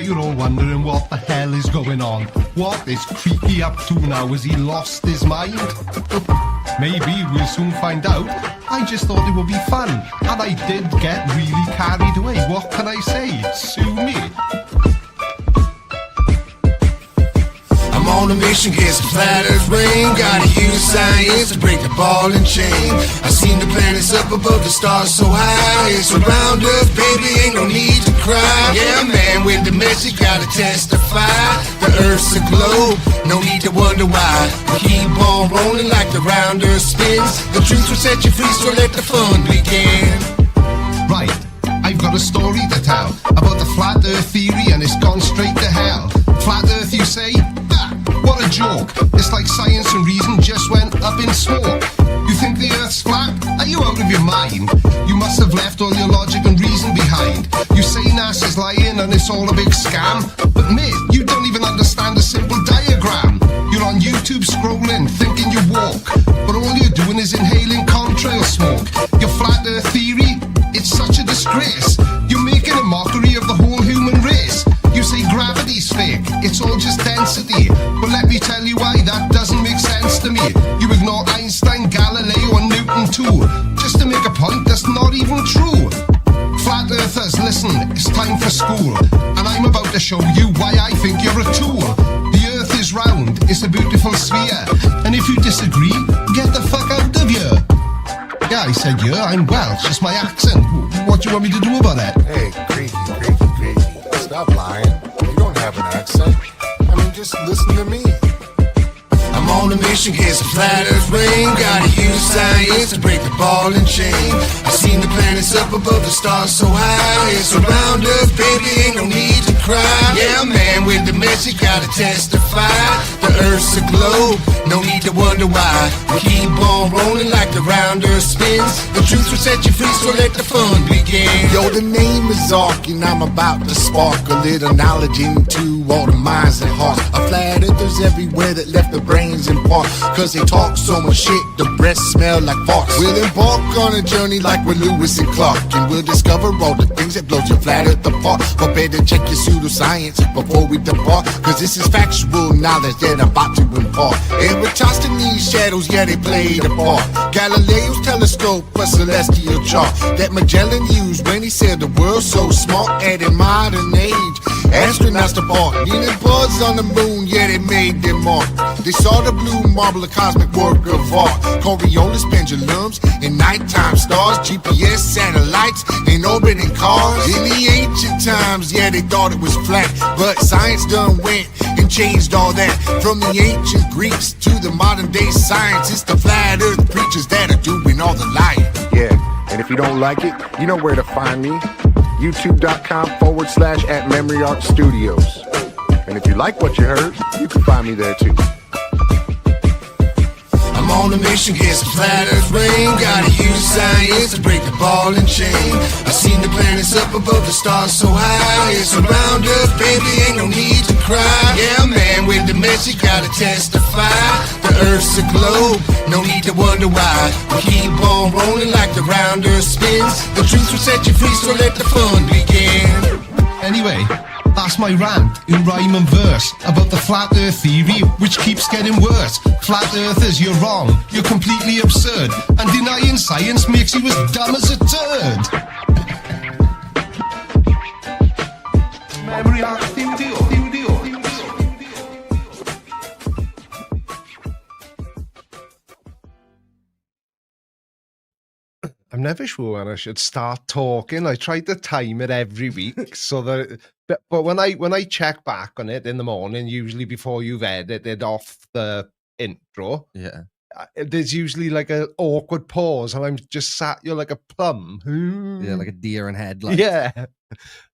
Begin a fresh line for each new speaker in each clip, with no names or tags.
you're all wondering what the hell is going on. What is Creaky up to now? Has he lost his mind? Maybe we'll soon find out. I just thought it would be fun, and I did get really carried away. What can I say? Sue me.
I'm on a mission, get some flat earth rain. Gotta use science to break the ball and chain. I seen the planets up above the stars so high. It's around us, baby, ain't no need to cry. Yeah, man, with the message, gotta testify. The earth's a globe, no need to wonder why. We keep on rolling like the round earth spins. The truth will set you free, so let the fun begin.
Right, I've got a story to tell about the flat earth theory, and it's gone straight to hell. Flat earth, you say? Ah, what a joke. It's like science and reason just went up in smoke. You think the earth's flat? Are you out of your mind? You must have left all your logic and reason behind. You say NASA's lying and it's all a big scam, but mate, you don't even understand a simple diagram. You're on YouTube scrolling, thinking you walk, but all you're doing is inhaling contrail smoke. Your flat earth theory, it's such a disgrace. You're making a mockery of the whole human race. You say gravity's fake, it's all just density. But let me tell you why that doesn't make sense to me. You ignore Einstein, Galileo and Newton too, just to make a point that's not even true. Flat earthers, listen, it's time for school, and I'm about to show you why I think you're a tool. The earth is round, it's a beautiful sphere, and if you disagree, get the fuck out of here. Yeah, I said yeah, I'm Welsh, it's my accent. What do you want me to do about it?
Hey, Creaky. Stop lying. You don't have an accent. I mean, just listen to me.
I'm on a mission, get some flat earth rain. Gotta use science to break the ball and chain. I seen the planets up above the stars so high. It's around us, baby, ain't no need to cry. Yeah, man, with the message, gotta testify. The earth's a globe, no need to wonder why. We keep on rolling like the round earth spins. The truth will set you free, so let the fun begin.
Yo, the name is Ark, and I'm about to spark a little knowledge into all the minds and hearts. A flat earthers everywhere that left the brains in park, cause they talk so much shit, the breath smell like farts. We'll embark on a journey like with Lewis and Clark, and we'll discover all the things that blows your flat earth apart. But better check your pseudoscience before we depart, cause this is factual knowledge that I'm about to impart. Eratosthenes' shadows, yeah, they played a part. Galileo's telescope, a celestial chart that Magellan used when he said the world's so smart at a modern age. Astronauts depart, needing buzz on the moon, yeah, they made their mark. They saw the blue marble, a cosmic work of art. Coriolis pendulums and nighttime stars, GPS satellites and orbiting cars. In the ancient times, yeah, they thought it was flat, but science done went and changed all that. From the ancient Greeks to the modern day science, it's the flat earth preachers that are doing all the lying.
Yeah, and if you don't like it, you know where to find me. youtube.com/@MemoryArtStudios. And if you like what you heard, you can find me there too.
I'm on a mission, get some flat earth rain. Gotta use science to break the ball and chain. I seen the planets up above the stars so high. It's around us, baby, ain't no need to cry. Yeah, man, with the message, gotta testify. The earth's a globe, no need to wonder why. We keep on rolling like the round earth spins. The truth will set you free, so let the fun begin.
Anyway, that's my rant in rhyme and verse about the flat earth theory, which keeps getting worse. Flat earthers, you're wrong, you're completely absurd, and denying science makes you as dumb as a turd. Memory Art Studio. I'm never sure when I should start talking. I try to time it every week so that, but when I check back on it in the morning, usually before you've edited off the intro,
Yeah.
there's usually like an awkward pause, and I'm just sat. You're like a plum.
Yeah, like a deer in headlights.
Yeah.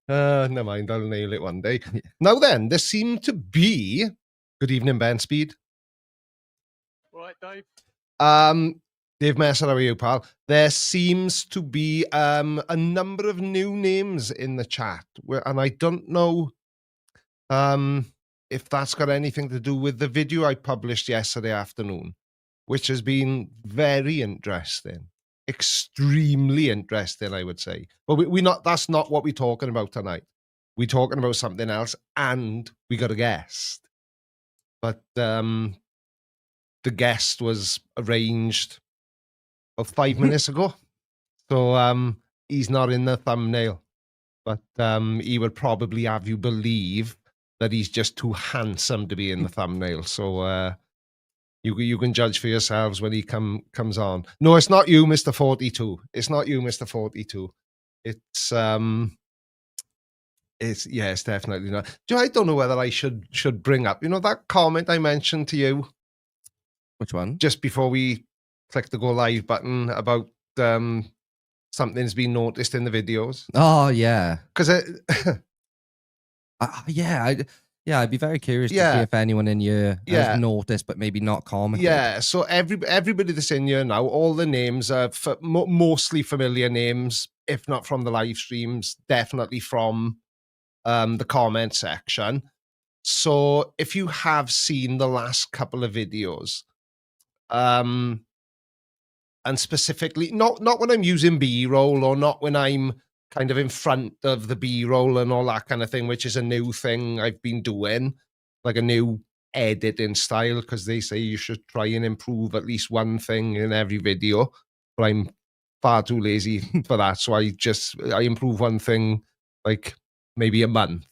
Never mind. I'll nail it one day. Now then, there seemed to be. Good evening, Ben Speed.
All right, Dave.
Dave Messer, how are you, pal? There seems to be a number of new names in the chat, and I don't know if that's got anything to do with the video I published yesterday afternoon, which has been very interesting, extremely interesting, I would say. But we're not. That's not what we're talking about tonight. we're talking about something else, and we got a guest. But the guest was arranged about 5 minutes ago. So he's not in the thumbnail. But he would probably have you believe that he's just too handsome to be in the thumbnail. So you can judge for yourselves when he comes on. No, it's not you, Mr. 42. It's not you, Mr. 42. It's definitely not. I don't know whether I should bring up, that comment I mentioned to you.
Which one?
Just before we click the go live button about something's been noticed in the videos.
Oh yeah,
because
I'd be very curious to see if anyone in here has noticed, but maybe not commented.
Yeah, so everybody that's in here now, all the names are mostly familiar names, if not from the live streams, definitely from the comment section. So if you have seen the last couple of videos, and specifically, not when I'm using B-roll or not when I'm kind of in front of the B-roll and all that kind of thing, which is a new thing I've been doing, like a new editing style, because they say you should try and improve at least one thing in every video, but I'm far too lazy for that. So I improve one thing like maybe a month.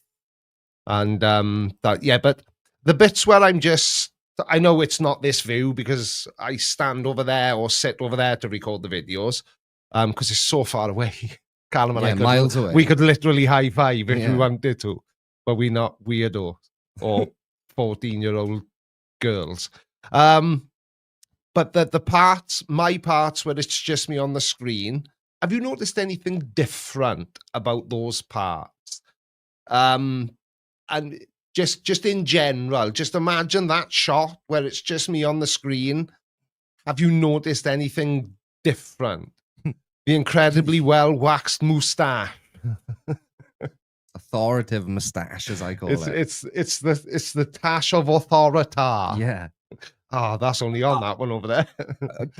And but the bits where I know it's not this view because I stand over there or sit over there to record the videos because it's so far away. Callum and I could,
miles away.
We could literally high five if we wanted to, but we're not weirdo or 14-year-old girls. But my parts where it's just me on the screen, have you noticed anything different about those parts? And just in general, just imagine that shot where it's just me on the screen. Have you noticed anything different? The incredibly well-waxed moustache.
Authoritative moustache, as I call it.
It's the tash of authority.
Yeah.
Oh, that's only on that one over there.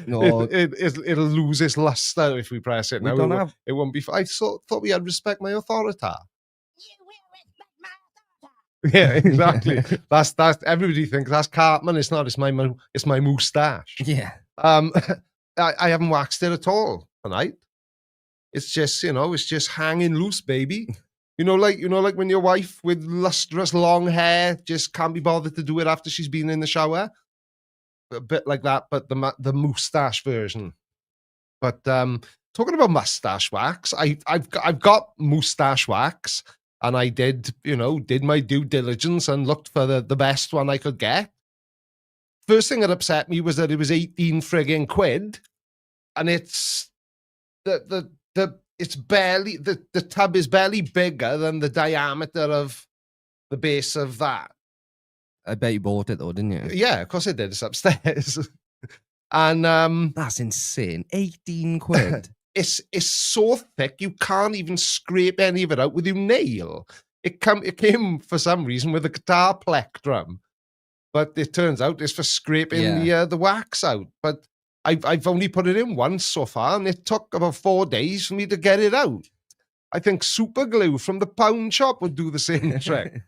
No,
it'll lose its luster if we press it. It won't be. I thought we had respect my authority. Yeah, exactly. that's everybody thinks that's Cartman. It's not. It's my moustache.
Yeah.
I haven't waxed it at all tonight. It's just it's just hanging loose, baby. Like when your wife with lustrous long hair just can't be bothered to do it after she's been in the shower. A bit like that, but the moustache version. But talking about mustache wax, I've got moustache wax. And I did my due diligence and looked for the best one I could get. First thing that upset me was that it was 18 frigging quid, and it's it's barely the tub is barely bigger than the diameter of the base of that.
I bet you bought it though, didn't you?
Yeah, of course I did. It's upstairs, and
that's insane. 18 quid.
It's so thick you can't even scrape any of it out with your nail. It came for some reason with a guitar plectrum, but it turns out it's for scraping the wax out. But I've only put it in once so far, and it took about 4 days for me to get it out. I think super glue from the pound shop would do the same trick.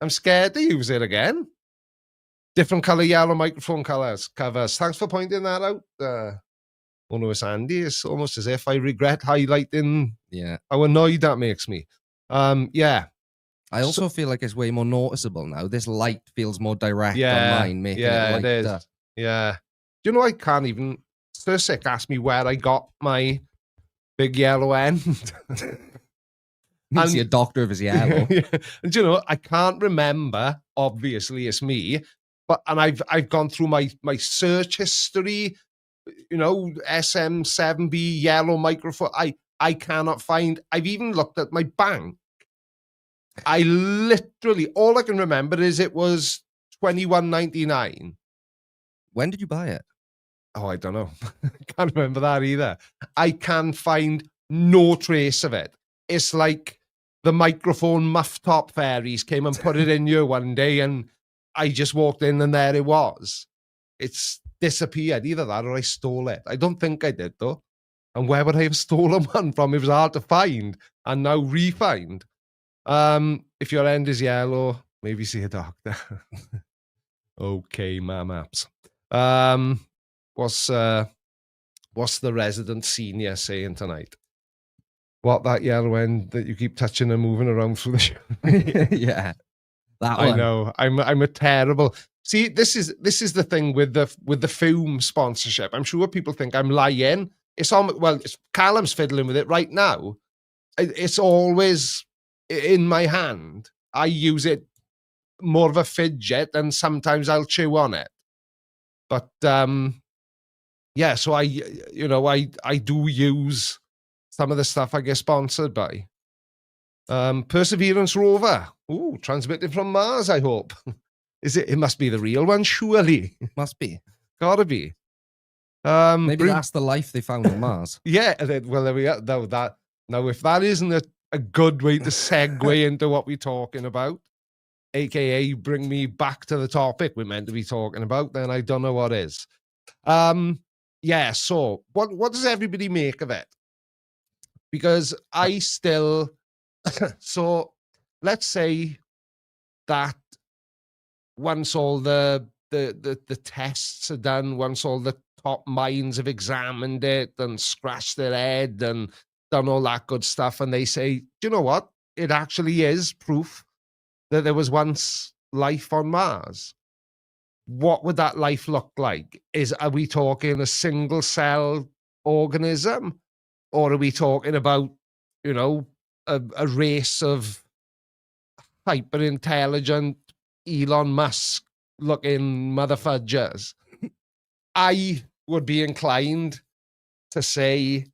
I'm scared to use it again. Different color yellow microphone covers. Thanks for pointing that out. Oh no, it's Andy. It's almost as if I regret highlighting how annoyed that makes me. I
also feel like it's way more noticeable now. This light feels more direct on mine, making it lighter.
It is. Yeah. Do I can't even... Sir Sick asked me where I got my big yellow end.
He's a doctor of his yellow.
And I can't remember. Obviously, it's me. And I've gone through my search history... SM7B yellow microphone. I cannot find. I've even looked at my bank. I literally, all I can remember is it was $21.99.
When did you buy it?
Oh, I don't know. Can't remember that either. I can find no trace of it. It's like the microphone muff top fairies came and put it in here one day, and I just walked in and there it was. It's disappeared. Either that or I stole it. I don't think I did, though. And where would I have stolen one from? It was hard to find and now re-find.
If your end is yellow, maybe see a doctor. Okay, ma maps. What's the resident senior saying tonight? What, that yellow end that you keep touching and moving around through the show?
Yeah, that
I
one.
know. I'm a terrible. See, this is the thing with the Fume sponsorship. I'm sure people think I'm lying. It's on. Well, Callum's fiddling with it right now. It's always in my hand. I use it more of a fidget, and sometimes I'll chew on it. But yeah. So I do use some of the stuff I get sponsored by. Perseverance rover. Ooh, transmitted from Mars, I hope. Is it? It must be the real one, surely.
Must be.
Gotta be.
Maybe that's the life they found on Mars.
Yeah, well, there we are. Now, if that isn't a good way to segue into what we're talking about, aka bring me back to the topic we're meant to be talking about, then I don't know what is. Yeah, so what does everybody make of it? Because I still... So let's say that once all the tests are done, once all the top minds have examined it and scratched their head and done all that good stuff, and they say, do you know what? It actually is proof that there was once life on Mars. What would that life look like? Are we talking a single cell organism, or are we talking about, a race of hyper intelligent Elon Musk looking motherfudgers? I would be inclined to say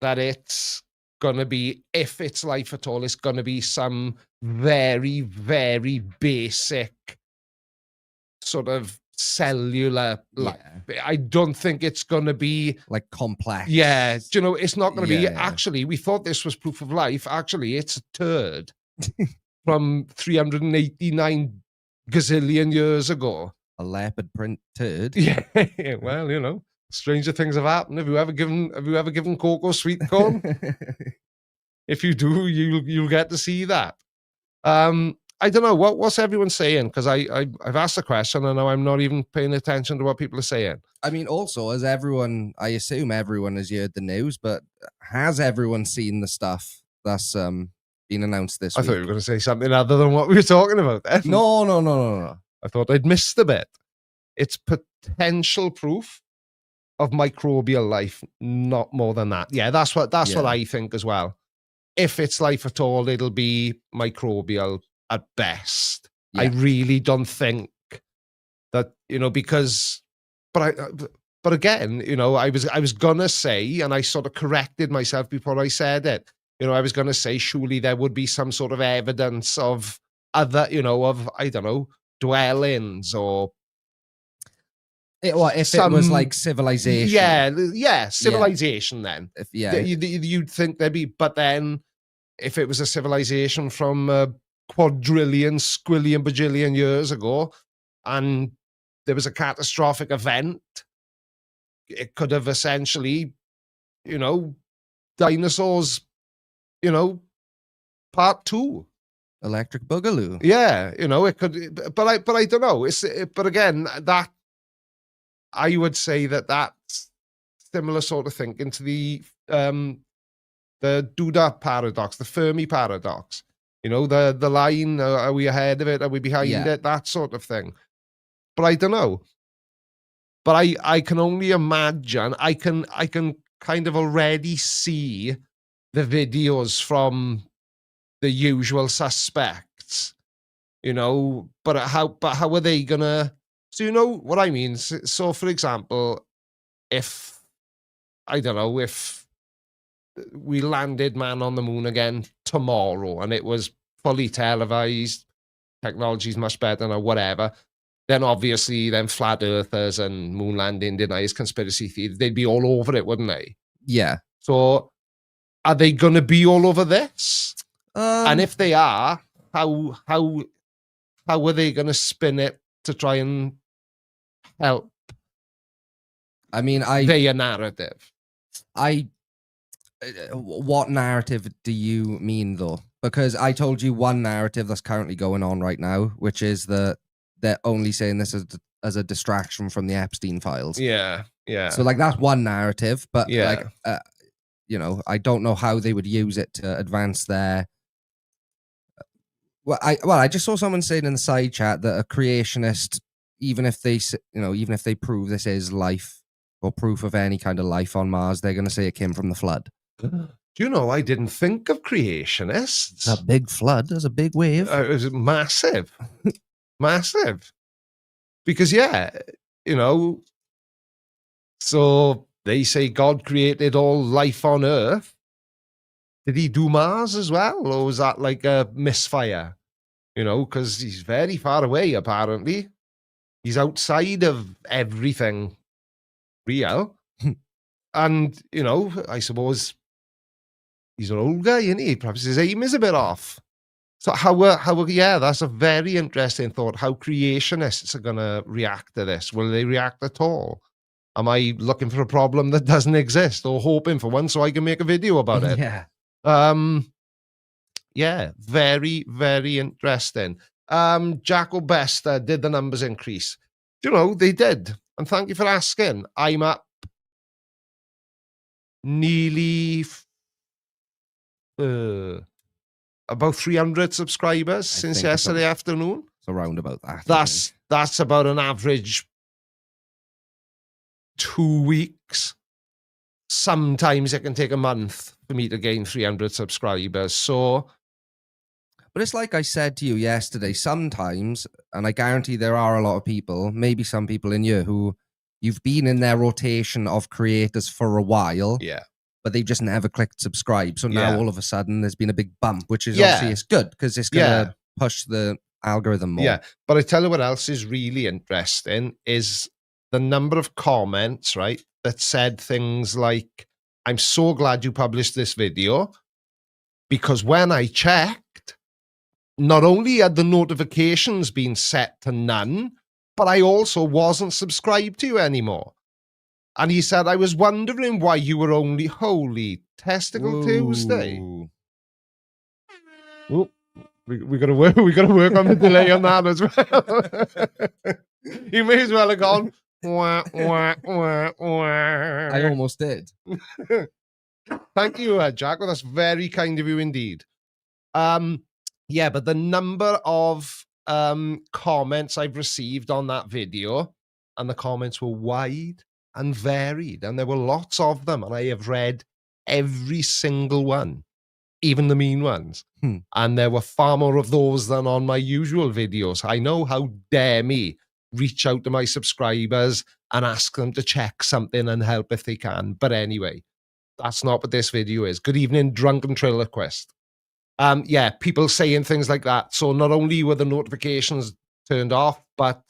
that it's gonna be, if it's life at all, it's gonna be some very, very basic sort of cellular life. I don't think it's gonna be
like complex.
Yeah, it's not gonna be, actually, we thought this was proof of life. Actually, it's a turd from 389 gazillion years ago.
A leopard print turd.
Yeah, well, stranger things have happened. Have you ever given Coco sweet corn? If you do, you'll get to see that. I don't know what's everyone saying, because I've asked the question and now I'm not even paying attention to what people are saying.
I mean, also, as everyone, I assume everyone has heard the news, but has everyone seen the stuff that's been announced this week?
I thought you were going to say something other than what we were talking about then.
No.
I thought I'd missed a bit. It's potential proof of microbial life, not more than that. Yeah, that's what I think as well. If it's life at all, it'll be microbial at best. Yeah. I really don't think that, because, but again, I was gonna say, and I sort of corrected myself before I said it. I was gonna say, surely there would be some sort of evidence of other, of, I don't know, dwellings or.
It was like civilization.
Yeah, civilization then. You'd think there'd be, but then if it was a civilization from quadrillion, squillion, bajillion years ago, and there was a catastrophic event, it could have essentially, dinosaurs, part 2.
Electric Boogaloo.
Yeah, it could, but I don't know. But again, that I would say that's similar sort of thinking to the Duda paradox, the Fermi paradox. The line, are we ahead of it? Are we behind it? That sort of thing. But I don't know. But I can only imagine, I can kind of already see the videos from the usual suspects, but how are they gonna, so you know what I mean? So for example, if we landed man on the moon again tomorrow and it was fully televised, technology's much better or whatever, then obviously flat earthers and moon landing deniers, conspiracy theories, they'd be all over it, wouldn't they?
Yeah.
So are they going to be all over this? And if they are, how are they going to spin it to try and help?
I mean,
their narrative.
What narrative do you mean, though? because I told you one narrative that's currently going on right now, which is that they're only saying this as a distraction from the Epstein files.
Yeah.
So like that's one narrative, but
Yeah.
like you know, I don't know how they would use it to advance their. Well, I just saw someone saying in the side chat that a creationist, even if they prove this is life or proof of any kind of life on Mars, they're going to say it came from the flood.
Do you know, I didn't think of creationists.
A big flood. There's a big wave.
It was massive. Massive. Because, yeah, you know, so they say God created all life on Earth. Did he do Mars as well? Or was that like a misfire? You know, because he's very far away, apparently. He's outside of everything real. And, you know, I suppose he's an old guy, isn't he? Perhaps his aim is a bit off. So yeah, that's a very interesting thought. How creationists are going to react to this. Will they react at all? Am I looking for a problem that doesn't exist or hoping for one so I can make a video about it?
Yeah.
Yeah, very, very interesting. Jacko Bester, did the numbers increase? You know, they did. And thank you for asking. I'm up nearly about 300 subscribers since
think it's
yesterday afternoon.
It's around about that.
That's about an average 2 weeks. Sometimes it can take a month for me to gain 300 subscribers. So,
but it's like I said to you yesterday, sometimes, and I guarantee there are a lot of people, maybe some people in you, who you've been in their rotation of creators for a while,
yeah,
but they've just never clicked subscribe. So now all of a sudden there's been a big bump, which is
Yeah.
obviously it's good because it's going to push the algorithm more.
Yeah, but I tell you what else is really interesting is the number of comments, right, that said things like, I'm so glad you published this video because when I checked, not only had the notifications been set to none, but I also wasn't subscribed to you anymore. And he said, I was wondering why you were only Holy Testicle Tuesday. Oh, we gotta work. We gotta work on the delay on that as well. You may as well have gone. Wah, wah, wah, wah.
I almost did.
Thank you, Jack. Well, that's very kind of you indeed. Yeah, but the number of comments I've received on that video, and the comments were wide and varied, and there were lots of them, and I have read every single one, even the mean ones. And there were far more of those than on my usual videos. I know, how dare me reach out to my subscribers and ask them to check something and help if they can. But anyway, that's not what this video is. Good evening, Drunken Triloquist. Yeah, people saying things like that. So not only were the notifications turned off, but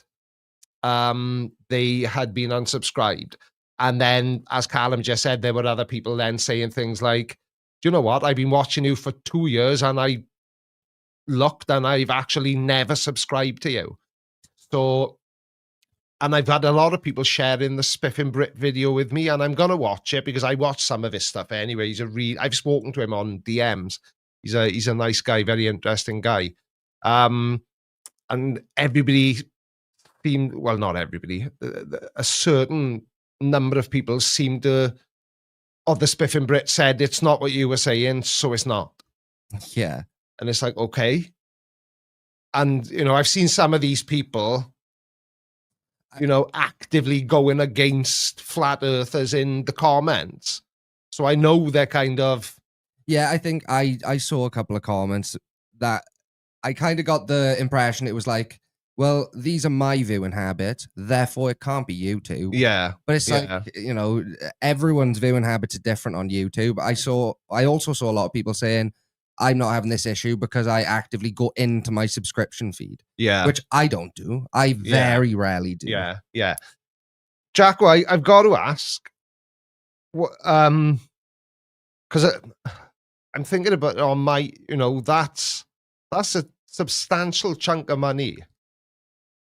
they had been unsubscribed. And then, as Callum just said, there were other people then saying things like, do you know what? I've been watching you for 2 years and I looked and I've actually never subscribed to you. So, and I've had a lot of people sharing the Spiffing Brit video with me, and I'm going to watch it because I watch some of his stuff anyway. I've spoken to him on DMs. He's a nice guy, very interesting guy. And everybody seemed, well, not everybody, a certain number of people seemed to, or the Spiffing Brit said, it's not what you were saying, so it's not.
Yeah.
And it's like, okay. And, you know, I've seen some of these people, you know, actively going against flat earthers in the comments. So I know they're kind of...
Yeah, I think I saw a couple of comments that I kind of got the impression it was like, well, these are my viewing habits, therefore it can't be YouTube.
Yeah.
But it's like, you know, everyone's viewing habits are different on YouTube. I also saw a lot of people saying, I'm not having this issue because I actively go into my subscription feed.
Yeah.
Which I don't do. I very rarely do.
Yeah, yeah. Jacko, I've got to ask, what, because I'm thinking about on my, you know, that's a substantial chunk of money.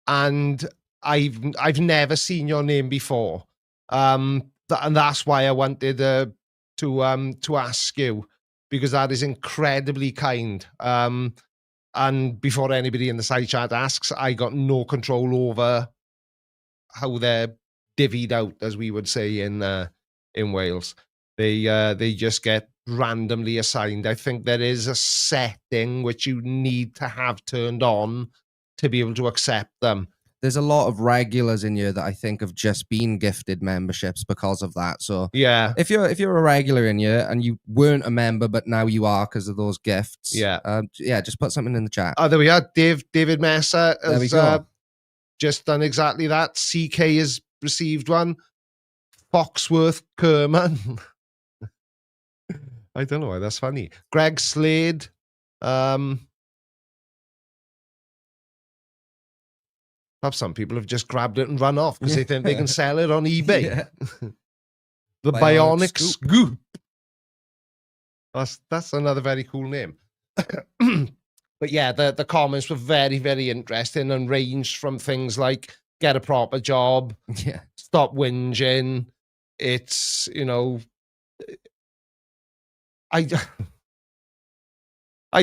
And I've never seen your name before. And that's why I wanted to ask you. because that is incredibly kind. And before anybody in the side chat asks, I got no control over how they're divvied out, as we would say in Wales. They just get randomly assigned. I think there is a setting which you need to have turned on to be able to accept them.
There's a lot of regulars in here that I think have just been gifted memberships because of that. So
Yeah,
if you're a regular in here and you weren't a member but now you are because of those gifts,
yeah,
just put something in the chat.
oh, there we are. David Messer
There we
has
go.
just done exactly that. CK has received one. Foxworth Kerman. I don't know why that's funny. Greg Slade. Perhaps some people have just grabbed it and run off because they think they can sell it on eBay.
Yeah.
The
Bionic
Bionic Scoop. That's another very cool name. But yeah, the comments were very, very interesting and ranged from things like get a proper job,
Yeah.
stop whinging. It's, I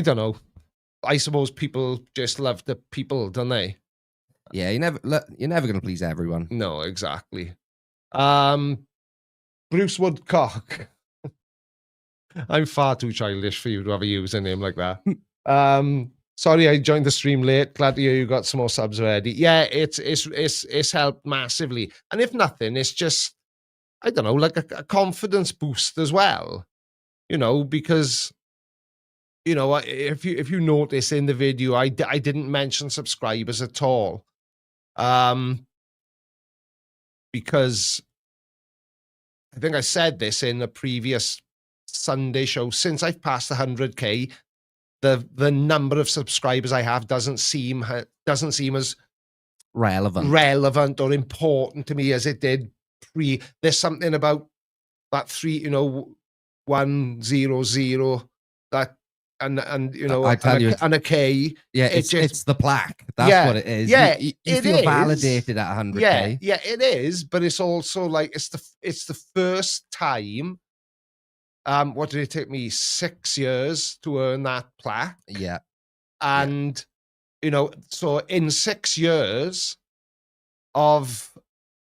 don't know. I suppose people just love the people, don't they?
Yeah, you're never gonna please everyone.
No, exactly. Bruce Woodcock. I'm far too childish for you to have a username like that. Sorry, I joined the stream late. Glad to hear you got some more subs ready. Yeah, it's helped massively. And if nothing, it's just, I don't know, like a confidence boost as well. Because if you notice in the video, I didn't mention subscribers at all. Because I think I said this in a previous Sunday show. Since I've passed 100K, the number of subscribers I have doesn't seem as relevant or important to me as it did pre. There's something about that 100 that and
I tell you,
and a K.
Yeah, it's the plaque. That's what it is.
Yeah,
you
it
feel
is.
validated at 100K.
Yeah, it is. But it's also like it's the first time. What did it take me? 6 years to earn that plaque.
Yeah,
and so in 6 years of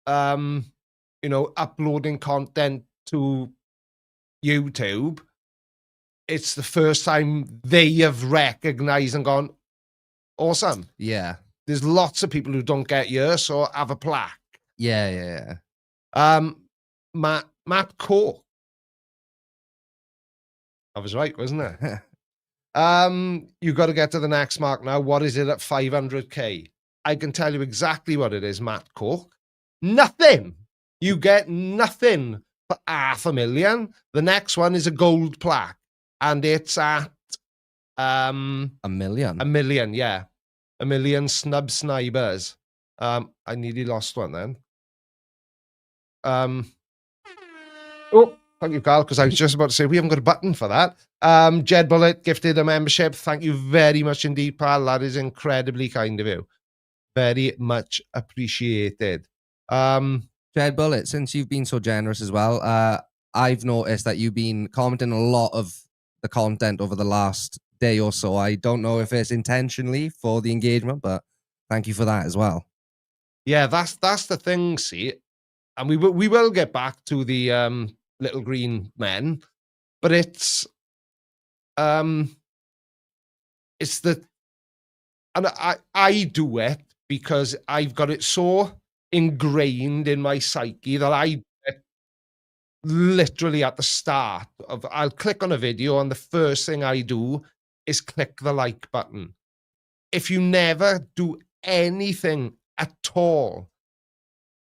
uploading content to YouTube, it's the first time they have recognized and gone, awesome.
Yeah.
There's lots of people who don't get here, so have a plaque.
Yeah.
Matt Cork. I was right, wasn't it? You got to get to the next mark now. What is it at 500K? I can tell you exactly what it is, Matt Cork. Nothing. You get nothing for 500,000. The next one is a gold plaque. And it's at $1 million. $1 million, yeah. $1 million snub snibers. I nearly lost one then. Oh, thank you, Carl, because I was just about to say we haven't got a button for that. Jed Bullet gifted a membership. Thank you very much indeed, pal. That is incredibly kind of you. Very much appreciated.
Jed Bullet, since you've been so generous as well, I've noticed that you've been commenting a lot of the content over the last day or so. I don't know if it's intentionally for the engagement, but thank you for that as well.
Yeah, that's the thing, see. And we will get back to the little green men, but it's the, and I do it because I've got it so ingrained in my psyche that I literally at the start of, I'll click on a video and the first thing I do is click the like button. If you never do anything at all,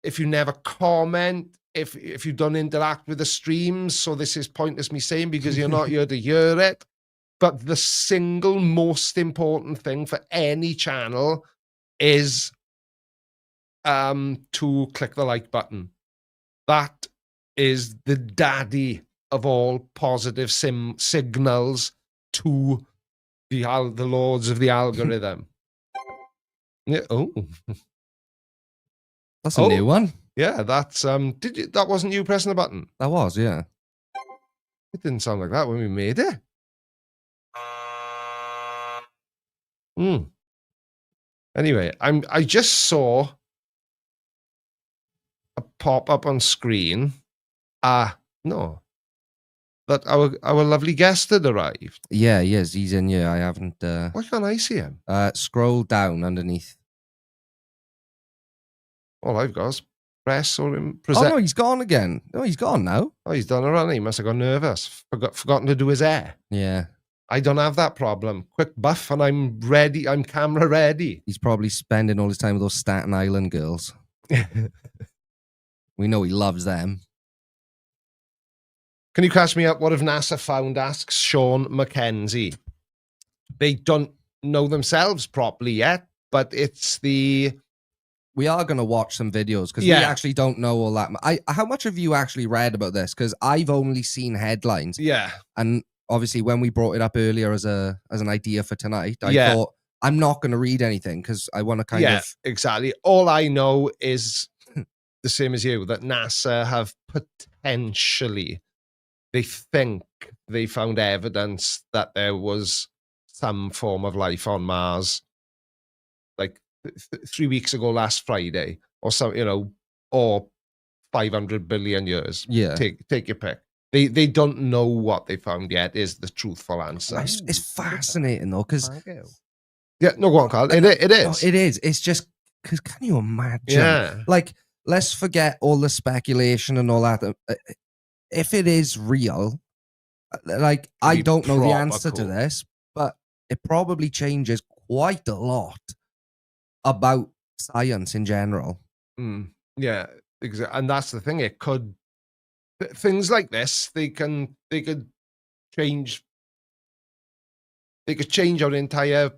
if you never comment, if you don't interact with the streams, so this is pointless me saying because you're not here to hear it, but the single most important thing for any channel is to click the like button. That is the daddy of all positive signals to the lords of the algorithm. Yeah. Oh,
that's a new one.
Yeah, that's that wasn't you pressing the button.
That was, yeah.
It didn't sound like that when we made it. Anyway, I just saw a pop up on screen. No, that our lovely guest had arrived.
Yeah, he is. He's in here. I haven't.
Why can't I see him?
Scroll down underneath.
All I've got is press or him
Oh
present.
no, he's gone again. No, he's gone now.
Oh, he's done a run. He must have got nervous. Forgotten to do his hair.
Yeah,
I don't have that problem. Quick buff and I'm ready. I'm camera ready.
he's probably spending all his time with those Staten Island girls. We know he loves them.
Can you catch me up? What have NASA found? Asks Sean McKenzie. They don't know themselves properly yet, but it's the...
We are going to watch some videos because we
Yeah.
actually don't know all that. How much have you actually read about this? Because I've only seen headlines.
Yeah.
And obviously, when we brought it up earlier as an idea for tonight, I
Yeah.
thought I'm not going to read anything because I want to kind of.
Exactly. All I know is the same as you, that NASA have potentially, they think they found evidence that there was some form of life on Mars, like 3 weeks ago, last Friday, or some, or 500 billion years.
Yeah.
Take your pick. They don't know what they found yet. Is the truthful answer?
It's fascinating though because
Yeah. No, go on, Carl. It is.
it is. It's just because can you imagine?
Yeah.
Like, let's forget all the speculation and all that. If it is real, like I
be
don't know the
proper
answer to
cool.
this, but it probably changes quite a lot about science in general.
Yeah, exactly. And that's the thing. It could things like this. They could change. They could change our entire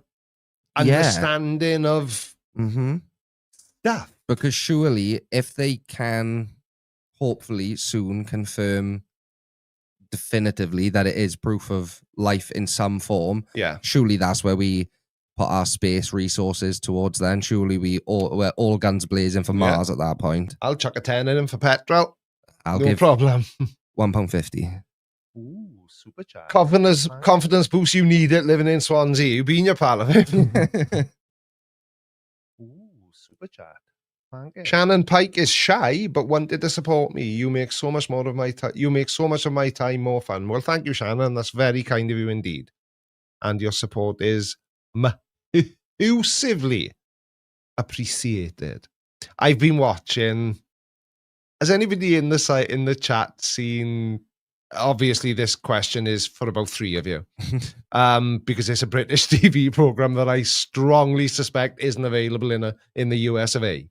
understanding of
Mm-hmm.
stuff.
Because surely, if they can, hopefully soon confirm definitively that it is proof of life in some form,
Yeah.
surely that's where we put our space resources towards. Then surely we're all guns blazing for Mars at that point.
I'll chuck a 10 in him for petrol.
I'll
No
give
problem.
£1.50.
Ooh, super chat.
Confidence boost. You need it living in Swansea. You been your pal of him.
Ooh, super chat. Thank you.
Shannon Pike is shy, but wanted to support me. You make so much more of my time. You make so much of my time more fun. Well, thank you, Shannon. That's very kind of you indeed. And your support is massively appreciated. I've been watching. Has anybody in the chat seen? Obviously, this question is for about 3 of you, because it's a British TV program that I strongly suspect isn't available in the US of A.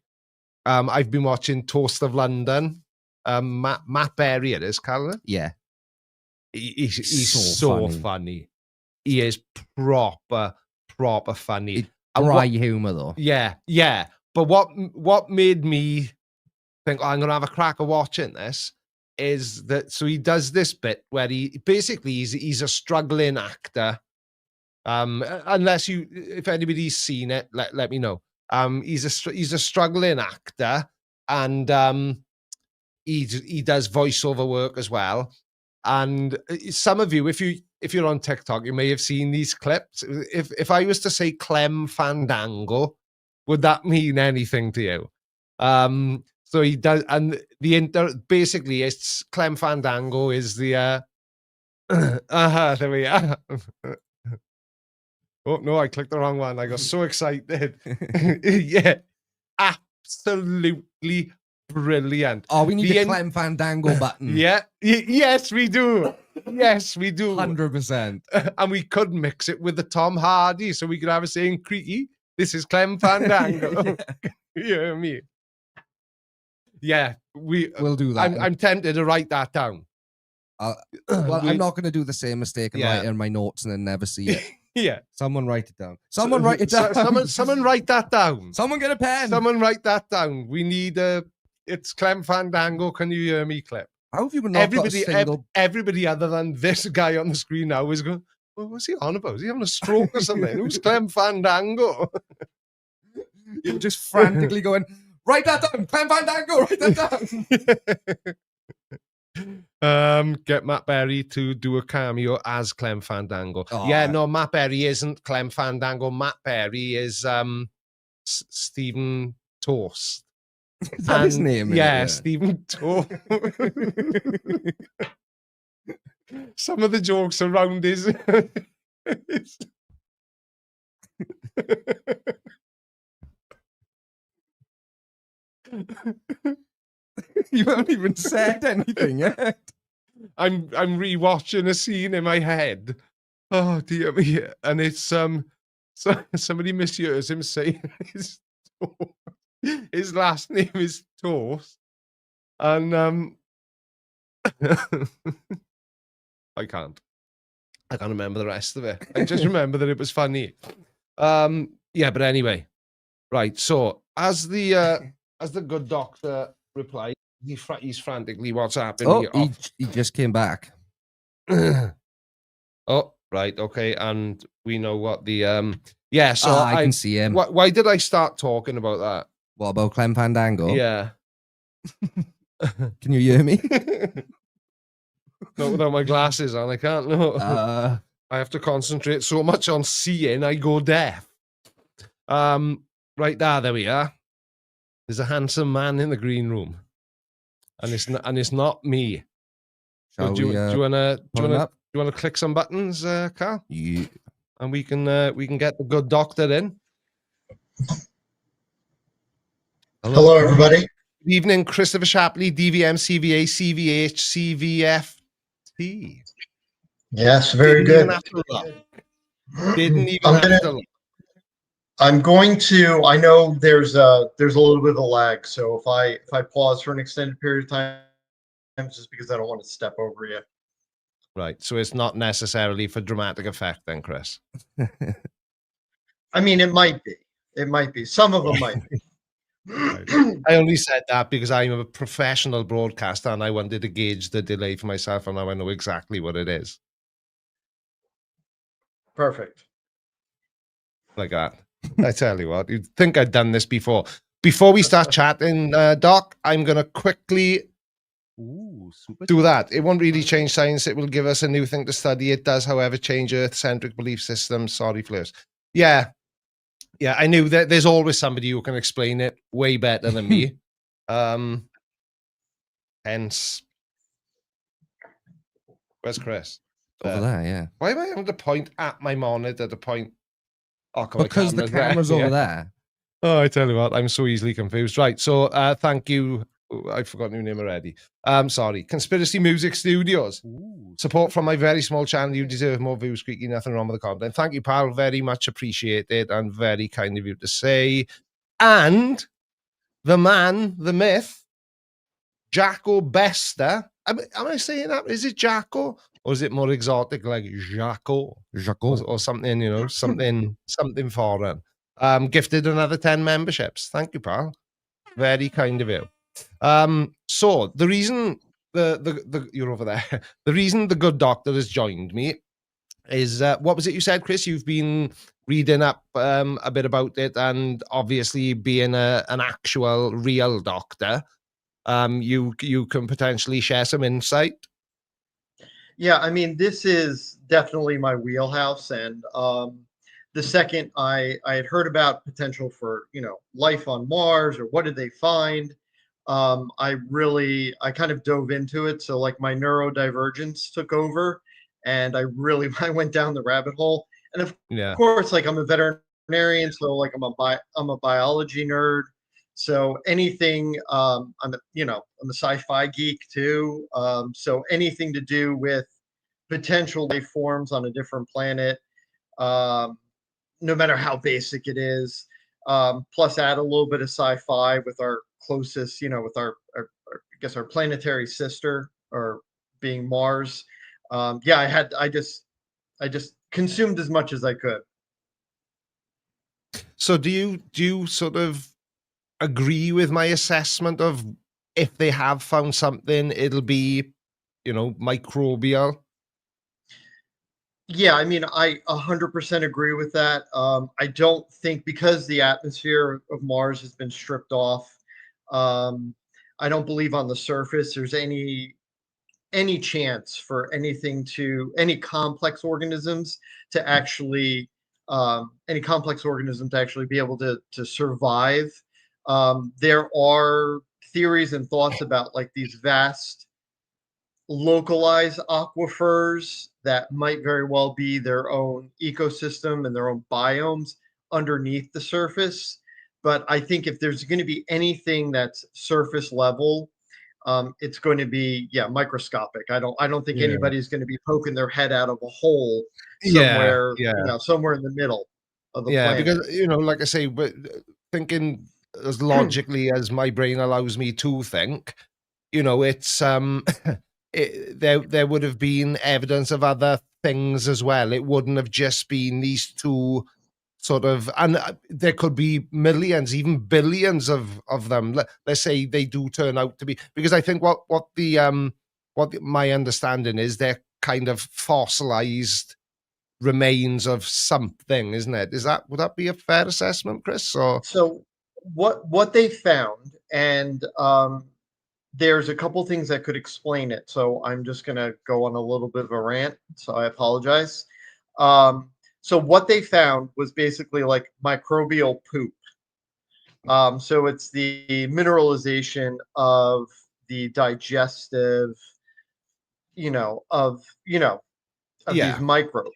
I've been watching Toast of London. Matt Berry, it is, Carla.
Yeah.
He's so funny. He is proper funny.
Dry humor though.
Yeah. But what made me think, I'm going to have a crack at watching this is that, so he does this bit where he's a struggling actor. If anybody's seen it, let me know. He's a struggling actor, and he does voiceover work as well. And some of you, if you're on TikTok, you may have seen these clips. If I was to say Clem Fandango, would that mean anything to you? So he does, and basically it's Clem Fandango is the there we are. Oh no, I clicked the wrong one. I got so excited. Yeah, absolutely brilliant.
Oh, we need the Clem Fandango button.
Yeah, yes, we do. Yes, we do.
100%.
And we could mix it with the Tom Hardy, so we could have a saying creaky. This is Clem Fandango. You hear me? Yeah,
we'll do that.
I'm tempted to write that down.
Well, I'm not going to do the same mistake and write it in my notes and then never see it.
Yeah.
Someone write it down. Someone write it down.
Someone write that down.
Someone get a pen.
Someone write that down. We need it's Clem Fandango. Can you hear me, Clem?
How have you not got a single...
Everybody other than this guy on the screen now is going, well, what's he on about? Is he having a stroke or something? Who's Clem Fandango?
You're just frantically going, write that down. Clem Fandango, write that down.
Get Matt Berry to do a cameo as Clem Fandango.
Oh,
Yeah, no, Matt Berry isn't Clem Fandango. Matt Berry is Stephen Toast.
Is that his
And
name?
yeah, Stephen Toast. Some of the jokes around his.
You haven't even said anything yet.
I'm rewatching a scene in my head. Oh dear me! And it's so somebody mishears him saying his last name is Toast, and I can't remember the rest of it. I just remember that it was funny. Yeah, but anyway, right. So as the good doctor replied, he's frantically WhatsApping me.
He just came back.
Oh, right, okay, and we know what the yeah. So
I can see him.
Why did I start talking about that?
What about Clem Fandango?
Yeah.
Can you hear me?
Not without my glasses on, I can't. No, I have to concentrate so much on seeing, I go deaf. Right there we are. There's a handsome man in the green room, and it's not me. So do you wanna click some buttons, Carl?
Yeah.
And we can get the good doctor in.
Hello, everybody.
Good evening, Christopher Shapley, DVM, CVA, CVH, CVFT.
Yes, very good.
Didn't even have to look.
I'm going to. I know there's a little bit of a lag, so if I pause for an extended period of time, it's just because I don't want to step over you.
Right, so it's not necessarily for dramatic effect, then, Chris.
I mean, it might be. It might be. Some of them might be.
Right. I only said that because I'm a professional broadcaster and I wanted to gauge the delay for myself, and now I know exactly what it is.
Perfect.
Like that. I tell you what, you'd think I'd done this before. Before we start chatting, Doc, I'm going to quickly do that. It won't really change science. It will give us a new thing to study. It does, however, change Earth-centric belief systems. Sorry, Fleurs. Yeah, I knew that there's always somebody who can explain it way better than me. Hence, where's Chris?
Over there, yeah.
Why am I having to point at my monitor to point? Oh,
because the camera's over there.
Oh, I tell you what, I'm so easily confused. Right, so thank you. I've forgotten your name already. Sorry. Conspiracy Music Studios. Ooh. Support from my very small channel. You deserve more views, Squeaky. Nothing wrong with the content. Thank you, pal. Very much appreciated and very kind of you to say. And the man, the myth, Jacko Bester. Am I saying that? Is it Jacko? Or is it more exotic like Jacko? Or something, you know, something foreign. Gifted another 10 memberships. Thank you, pal. Very kind of you. So the reason the you're over there, the reason the good doctor has joined me is what was it you said, Chris? You've been reading up a bit about it, and obviously being an actual real doctor, you can potentially share some insight.
Yeah, I mean, this is definitely my wheelhouse, and the second I had heard about potential for, life on Mars, or what did they find, I kind of dove into it. So like my neurodivergence took over, and I went down the rabbit hole. And of course, like I'm a veterinarian, so like I'm a biology nerd. So anything, I'm a sci-fi geek too. So anything to do with potential life forms on a different planet, no matter how basic it is, plus add a little bit of sci-fi with our closest, with our I guess our planetary sister, or being Mars. I just consumed as much as I could.
So do you sort of agree with my assessment of if they have found something, it'll be, microbial?
Yeah, I mean, I 100% agree with that. I don't think, because the atmosphere of Mars has been stripped off, I don't believe on the surface there's any any chance for any complex organisms to actually be able to survive. There are theories and thoughts about like these vast localized aquifers that might very well be their own ecosystem and their own biomes underneath the surface. But I think if there's going to be anything that's surface level, it's going to be microscopic. I don't think
Yeah.
anybody's going to be poking their head out of a hole
Yeah,
somewhere,
yeah.
somewhere in the middle of the
Yeah,
planet.
because like I say, but thinking as logically as my brain allows me to think, it's there would have been evidence of other things as well. It wouldn't have just been these two sort of, and there could be millions, even billions of them. Let's say they do turn out to be, because I think my understanding is they're kind of fossilized remains of something, isn't it? Would that be a fair assessment, Chris? Or
So what they found, and there's a couple things that could explain it. So I'm just gonna go on a little bit of a rant. So I apologize. So what they found was basically like microbial poop. So it's the mineralization of the digestive, of these
yeah,
microbes.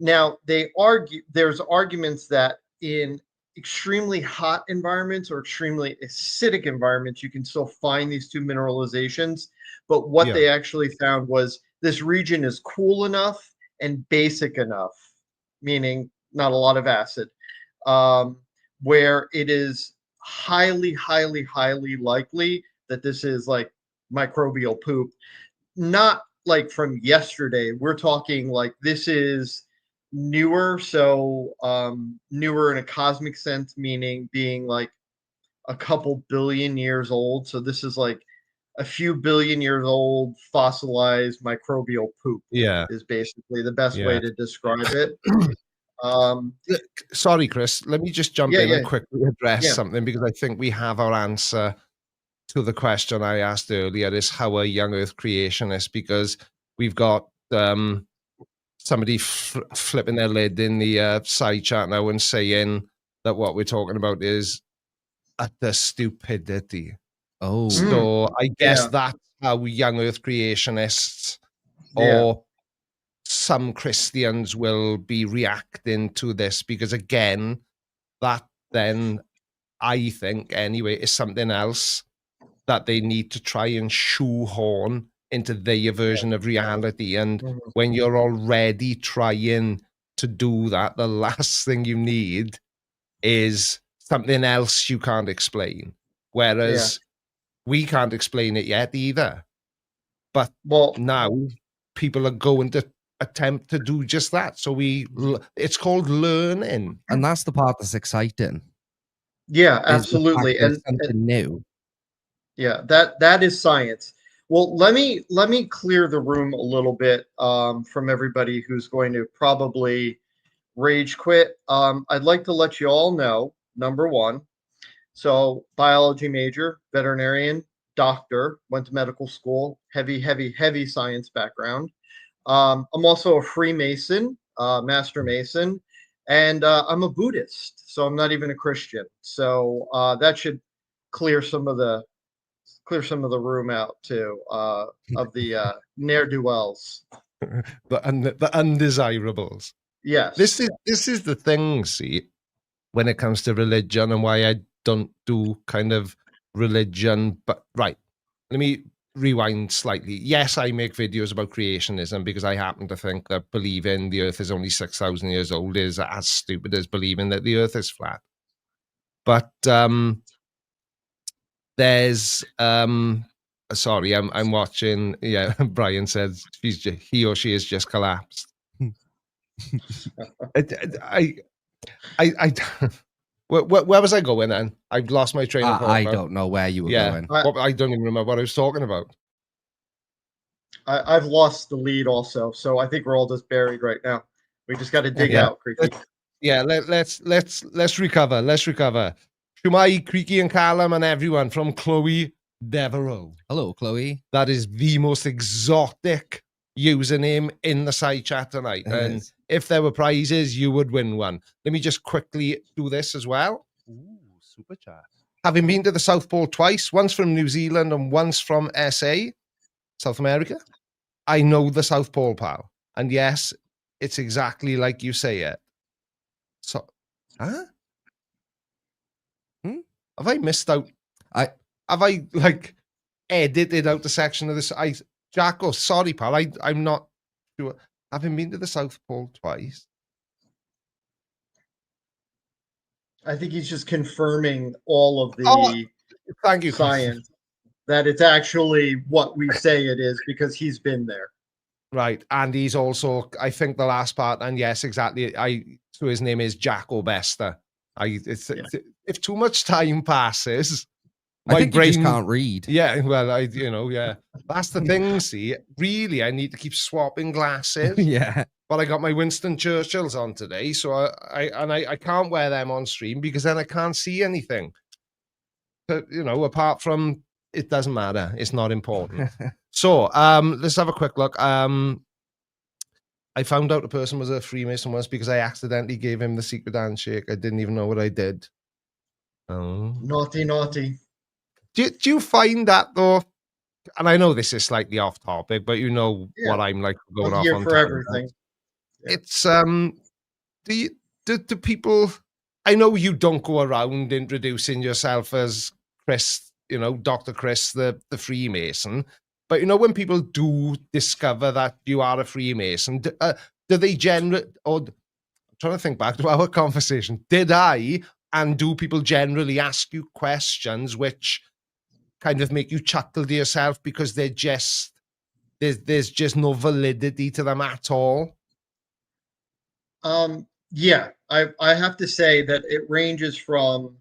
Now, there's arguments that in extremely hot environments or extremely acidic environments, you can still find these two mineralizations. But what
yeah,
they actually found was this region is cool enough and basic enough, meaning not a lot of acid, um, where it is highly, highly, highly likely that this is like microbial poop, not like from yesterday. We're talking like this is newer, so newer in a cosmic sense, meaning being like a couple billion years old. So this is like a few billion years old fossilized microbial poop
yeah,
is basically the best way
yeah.
to describe it. Um,
Sorry, Chris. Let me just jump
yeah,
in and
yeah,
quickly address
yeah.
something, because I think we have our answer to the question I asked earlier: is how are young Earth creationists? Because we've got somebody flipping their lid in the side chat now and saying that what we're talking about is utter stupidity.
Oh,
Mm,
So I guess
yeah,
that's how young Earth creationists
yeah,
or some Christians will be reacting to this, because again, that then I think anyway is something else that they need to try and shoehorn into their version of reality. And
mhm,
when you're already trying to do that, the last thing you need is something else you can't explain.
yeah.
Whereas we can't explain it yet either. But
Well,
now people are going to attempt to do just that. So it's called learning.
and that's the part that's exciting,
yeah,
is the fact
absolutely,
that it's
and
something new.
yeah, that is science. Well, let me clear the room a little bit from everybody who's going to probably rage quit. I'd like to let you all know, number one, so biology major, veterinarian, doctor, went to medical school, heavy, heavy, heavy science background. I'm also a Freemason, Master Mason, and I'm a Buddhist, so I'm not even a Christian. So that should clear some of the room out too of the ne'er do wells.
The undesirables.
Yes.
This is the thing, see, when it comes to religion, and why I don't do kind of religion. But right, let me rewind slightly. Yes, I make videos about creationism because I happen to think that believing the Earth is only 6,000 years old is as stupid as believing that the Earth is flat. But there's sorry, I'm watching. Yeah, Brian says he or she has just collapsed. I, I where was I going then? I've lost my train of thought.
I
Now.
don't know where you were
Yeah,
going.
I don't even remember what I was talking about.
I've lost the lead also, so I think we're all just buried right now. We just got to dig
Yeah,
out, Creaky.
let's recover. Let's recover. Shumai, Creaky, and Callum, and everyone from Chloe Devereaux.
Hello, Chloe.
That is the most exotic username in the side chat tonight.
It
And
is.
if there were prizes, you would win one. Let me just quickly do this as well.
Ooh, super chat.
Having been to the South Pole twice, once from New Zealand and once from SA, South America, I know the South Pole, pal. And yes, it's exactly like you say it. So, huh? Have I missed out? Have I like edited out the section of this? Jacko, sorry, pal. I'm not sure. Having been to the South Pole twice.
I think he's just confirming all of
Oh,
the
thank you, Chris.
science that it's actually what we say it is because he's been there.
Right, and he's also, I think, the last part, and yes, exactly. So his name is Jacko Bester. If too much time passes,
I
my
think
brain
you just can't read.
Yeah, well, yeah, that's the thing. See, really, I need to keep swapping glasses.
Yeah.
But I got my Winston Churchills on today, so I can't wear them on stream because then I can't see anything. But, apart from it doesn't matter, it's not important. So, let's have a quick look. I found out the person was a Freemason once because I accidentally gave him the secret handshake. I didn't even know what I did. Oh.
Naughty, naughty.
Do you find that though? And I know this is slightly off topic, but
Yeah.
what I'm like going
I'm
off
here
on
for
tangents.
everything. Yeah.
It's do people? I know you don't go around introducing yourself as Chris, Dr. Chris, the Freemason. But when people do discover that you are a Freemason, do they generally? Or I'm trying to think back to our conversation. Do people generally ask you questions which kind of make you chuckle to yourself because they're just there's just no validity to them at all?
Yeah, I have to say that it ranges from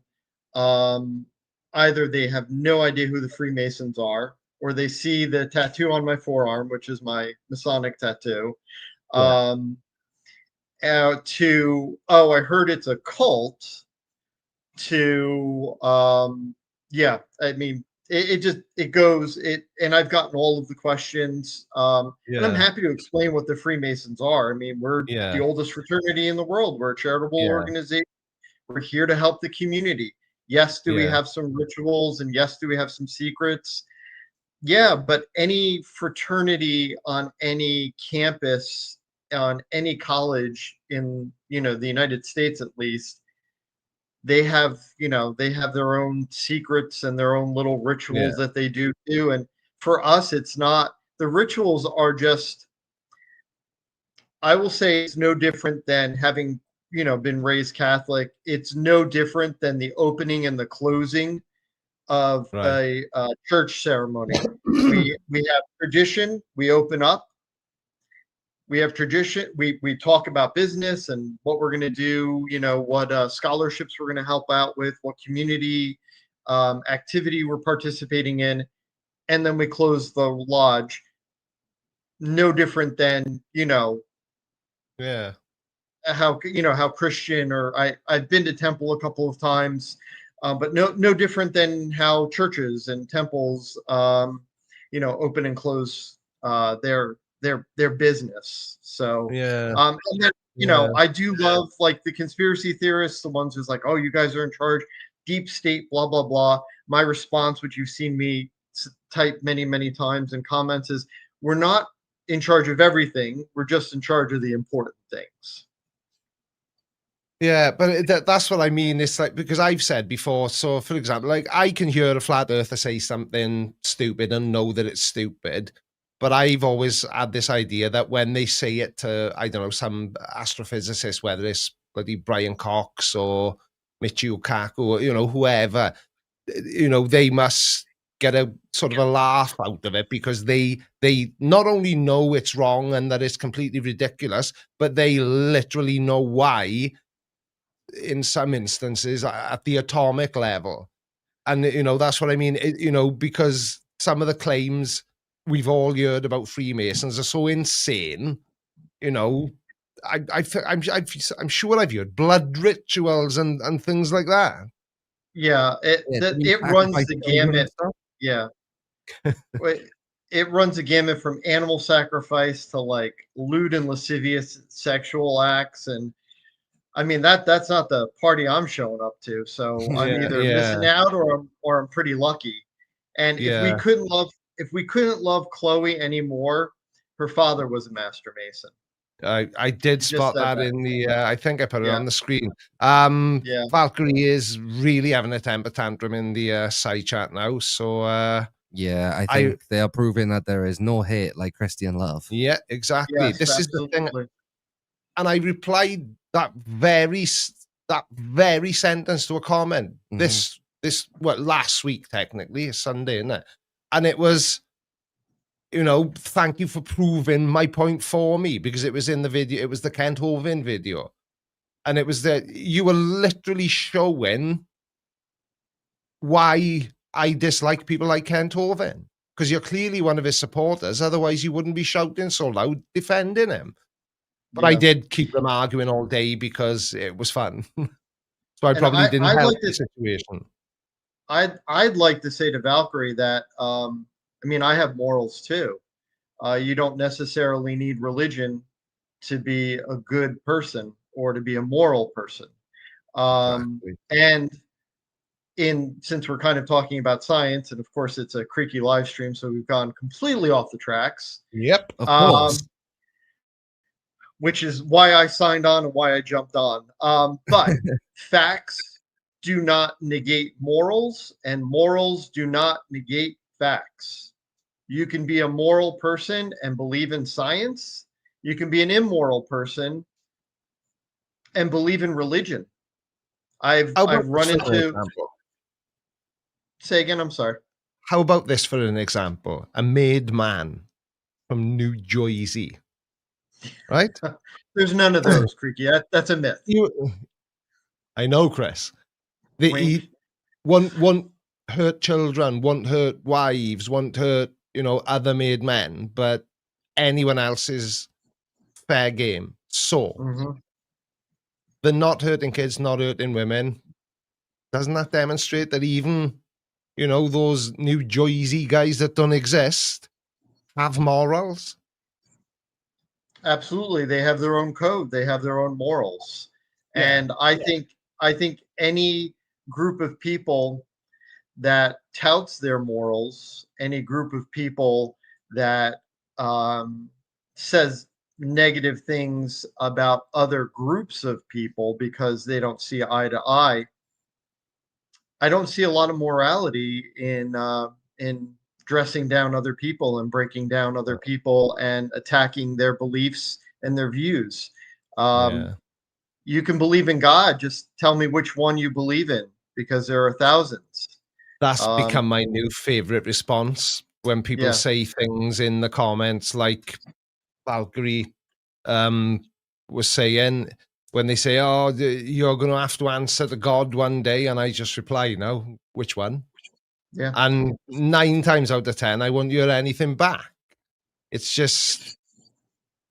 either they have no idea who the Freemasons are, or they see the tattoo on my forearm, which is my Masonic tattoo, to I heard it's a cult, to yeah, I mean it goes, and I've gotten all of the questions, and I'm happy to explain what the Freemasons are. I mean, we're the oldest fraternity in the world. We're a charitable organization. We're here to help the community. Yes, do we have some rituals, and yes, do we have some secrets? Yeah, but any fraternity on any campus, on any college in the United States at least, they have their own secrets and their own little rituals that they do too. And for us, it's not, the rituals are just, I will say it's no different than having been raised Catholic. It's no different than the opening and the closing of a church ceremony. we have tradition, we open up. We have tradition. We talk about business and what we're going to do, what scholarships we're going to help out with, what community activity we're participating in. And then we close the lodge. No different than, how Christian, or I've been to temple a couple of times, but no different than how churches and temples, open and close their business. So and then, I do love like the conspiracy theorists, the ones who's like, oh, you guys are in charge, deep state, blah blah blah. My response, which you've seen me type many times in comments, is we're not in charge of everything, we're just in charge of the important things.
Yeah, but that's what I mean. It's like, because I've said before, so for example, like I can hear a flat earther say something stupid and know that it's stupid, but I've always had this idea that when they say it to, I don't know, some astrophysicist, whether it's bloody Brian Cox or Michio Kaku or, whoever, they must get a sort of a laugh out of it because they not only know it's wrong and that it's completely ridiculous, but they literally know why in some instances at the atomic level. And, that's what I mean, because some of the claims we've all heard about Freemasons are so insane, I'm sure I've heard blood rituals and things like that.
Yeah, it runs the gamut. Yeah. Wait, it runs a gamut from animal sacrifice to like lewd and lascivious sexual acts, and I mean that's not the party I'm showing up to. So I'm
Yeah,
either missing
yeah,
out or I'm pretty lucky. And
yeah.
if we couldn't love Chloe anymore, her father was a master mason.
I did
He just
spot
said
that
that.
in the. I think I put it
Yeah,
on the screen.
yeah,
Valkyrie is really having a temper tantrum in the side chat now. So
Yeah, I
I
think they are proving that there is no hate like Christian love.
yeah, exactly.
yes,
This is the thing,
absolutely.
and I replied that very sentence to a comment.
Mhm.
This what last week technically, Sunday, isn't it? And it was, thank you for proving my point for me, because it was in the video. It was the Kent Hovin video, and it was that you were literally showing why I dislike people like Kent Hovin, because you're clearly one of his supporters. Otherwise, you wouldn't be shouting so loud defending him. But I
Yeah.
did keep them arguing all day because it was fun. So I
And
probably didn't
I'd
help
like
the
to
situation.
I'd like to say to Valkyrie that I mean I have morals too. You don't necessarily need religion to be a good person or to be a moral person.
Exactly.
And in since we're kind of talking about science, and of course it's a creaky live stream, so we've gone completely off the tracks.
Yep.
Of
Um,
course.
which is why I signed on and why I jumped on. But facts do not negate morals, and morals do not negate facts. You can be a moral person and believe in science. You can be an immoral person and believe in religion.
How about
I've
this
run
for an
into
example?
say again, I'm sorry.
How about this for an example? A made man from New Jersey, right?
There's none of those, Creaky. That's a myth.
You, I know, Chris. They
Wink.
eat won't hurt children, won't hurt wives, won't hurt other made men, but anyone else is fair game. So
Mhm.
the not hurting kids, not hurting women, doesn't that demonstrate that even those New Jersey guys that don't exist have morals?
Absolutely, they have their own code. They have their own morals,
Yeah.
and I think any group of people that touts their morals, any group of people that says negative things about other groups of people because they don't see eye to eye, I don't see a lot of morality in dressing down other people and breaking down other people and attacking their beliefs and their views. Um,
Yeah.
you can believe in God. Just tell me which one you believe in, because there are thousands.
That's become
Um,
my new favorite response when people
yeah,
say things in the comments like Valkyrie um, was saying, when they say, "Oh, you're going to have to answer to God one day," and I just reply, "No, which one?"
yeah,
And 9 times out of 10, I won't hear anything back. It's just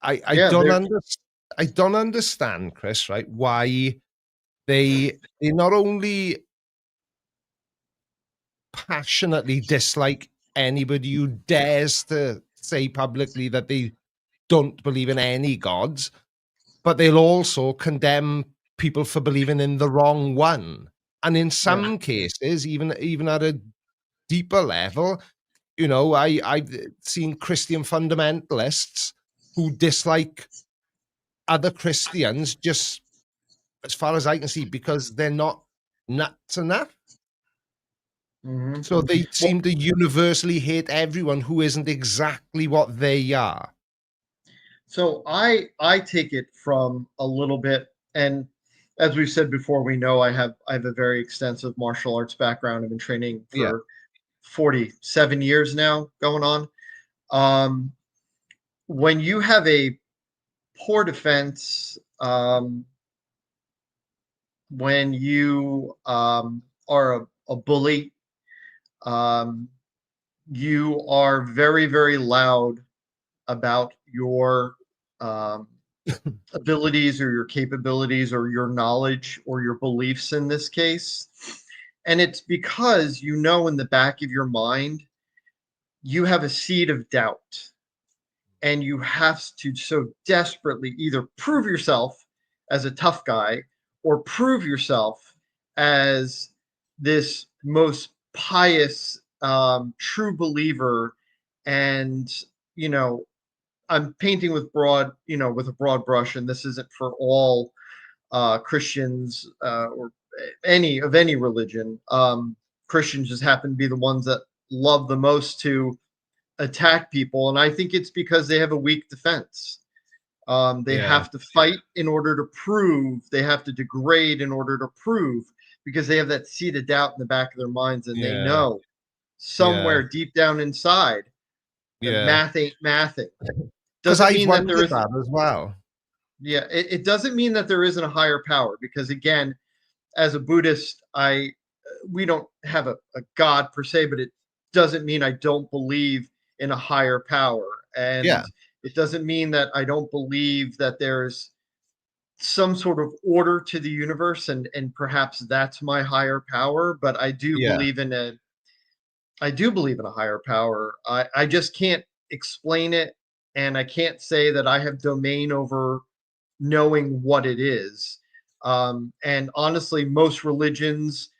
I
yeah.
don't
There,
I don't understand, Chris, right? Why they not only passionately dislike anybody who dares to say publicly that they don't believe in any gods, but they'll also condemn people for believing in the wrong one. And in
yeah.
some cases, even at a deeper level, I've seen Christian fundamentalists who dislike other Christians, just as far as I can see, because they're not nuts enough.
Hmm.
So they
Well,
seem to universally hate everyone who isn't exactly what they are.
so I take it from a little bit, and as we've said before, we know I have a very extensive martial arts background. I've been training
Yeah.
for 47 years now, going on. Um, when you have a poor defense, when you are a bully, um, you are very, very loud about your um, abilities or your capabilities or your knowledge or your beliefs in this case. And it's because you know in the back of your mind, you have a seed of doubt and you have to so desperately either prove yourself as a tough guy or prove yourself as this most pious, true believer. And, you know, I'm painting with with a broad brush, and this isn't for all Christians or any religion. Christians just happen to be the ones that love the most to attack people, and I think it's because they have a weak defense. They
Yeah.
have to fight in order to prove. They have to degrade in order to prove, because they have that seed of doubt in the back of their minds, and they
Yeah.
know
Yeah.
somewhere deep down inside that
Yeah.
math ain't mathing.
Because
Doesn't
I've
mean that there
wondered
isn't.
that as well.
Yeah, it doesn't mean that there isn't a higher power, because again, as a Buddhist, I we don't have a God per se, but it doesn't mean I don't believe in a higher power.
Yeah.
And it doesn't mean that I don't believe that there's some sort of order to the universe, and perhaps that's my higher power. But
Yeah.
I do believe in a higher power. I just can't explain it, and I can't say that I have domain over knowing what it is. And honestly, most religions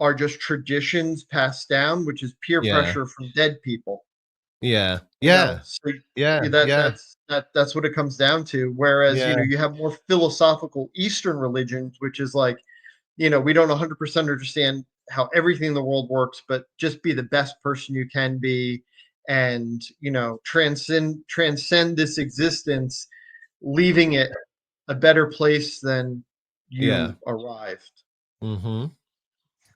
are just traditions passed down, which is peer
Yeah.
pressure from dead people.
Yeah.
You know,
Yeah.
so
Yeah. Yeah.
that's what it comes down to. Whereas,
Yeah.
you have more philosophical Eastern religions, which is like, we don't 100% understand how everything in the world works, but just be the best person you can be, and transcend this existence, leaving it a better place than
Yeah.
you arrived.
Mm-hmm.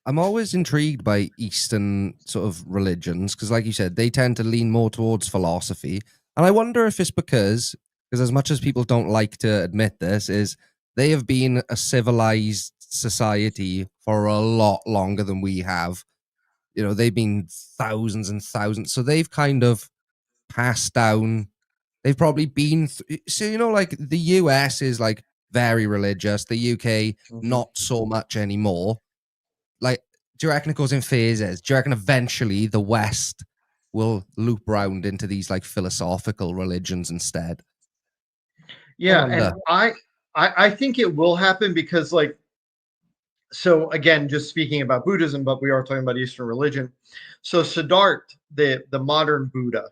I'm always intrigued by Eastern sort of religions because, like you said, they tend to lean more towards philosophy. And I wonder if it's because as much as people don't like to admit this, is they have been a civilized society for a lot longer than we have. They've been thousands and thousands. So they've kind of passed down. They've probably been. So, like the US is like very religious, the UK,
Mhm.
not so much anymore. Like, do you reckon it goes in phases? Do you reckon eventually the West will loop round into these like philosophical religions instead? I
Yeah, and
wonder.
I think it will happen because, like, so again, just speaking about Buddhism, but we are talking about Eastern religion. So Siddhartha, the modern Buddha,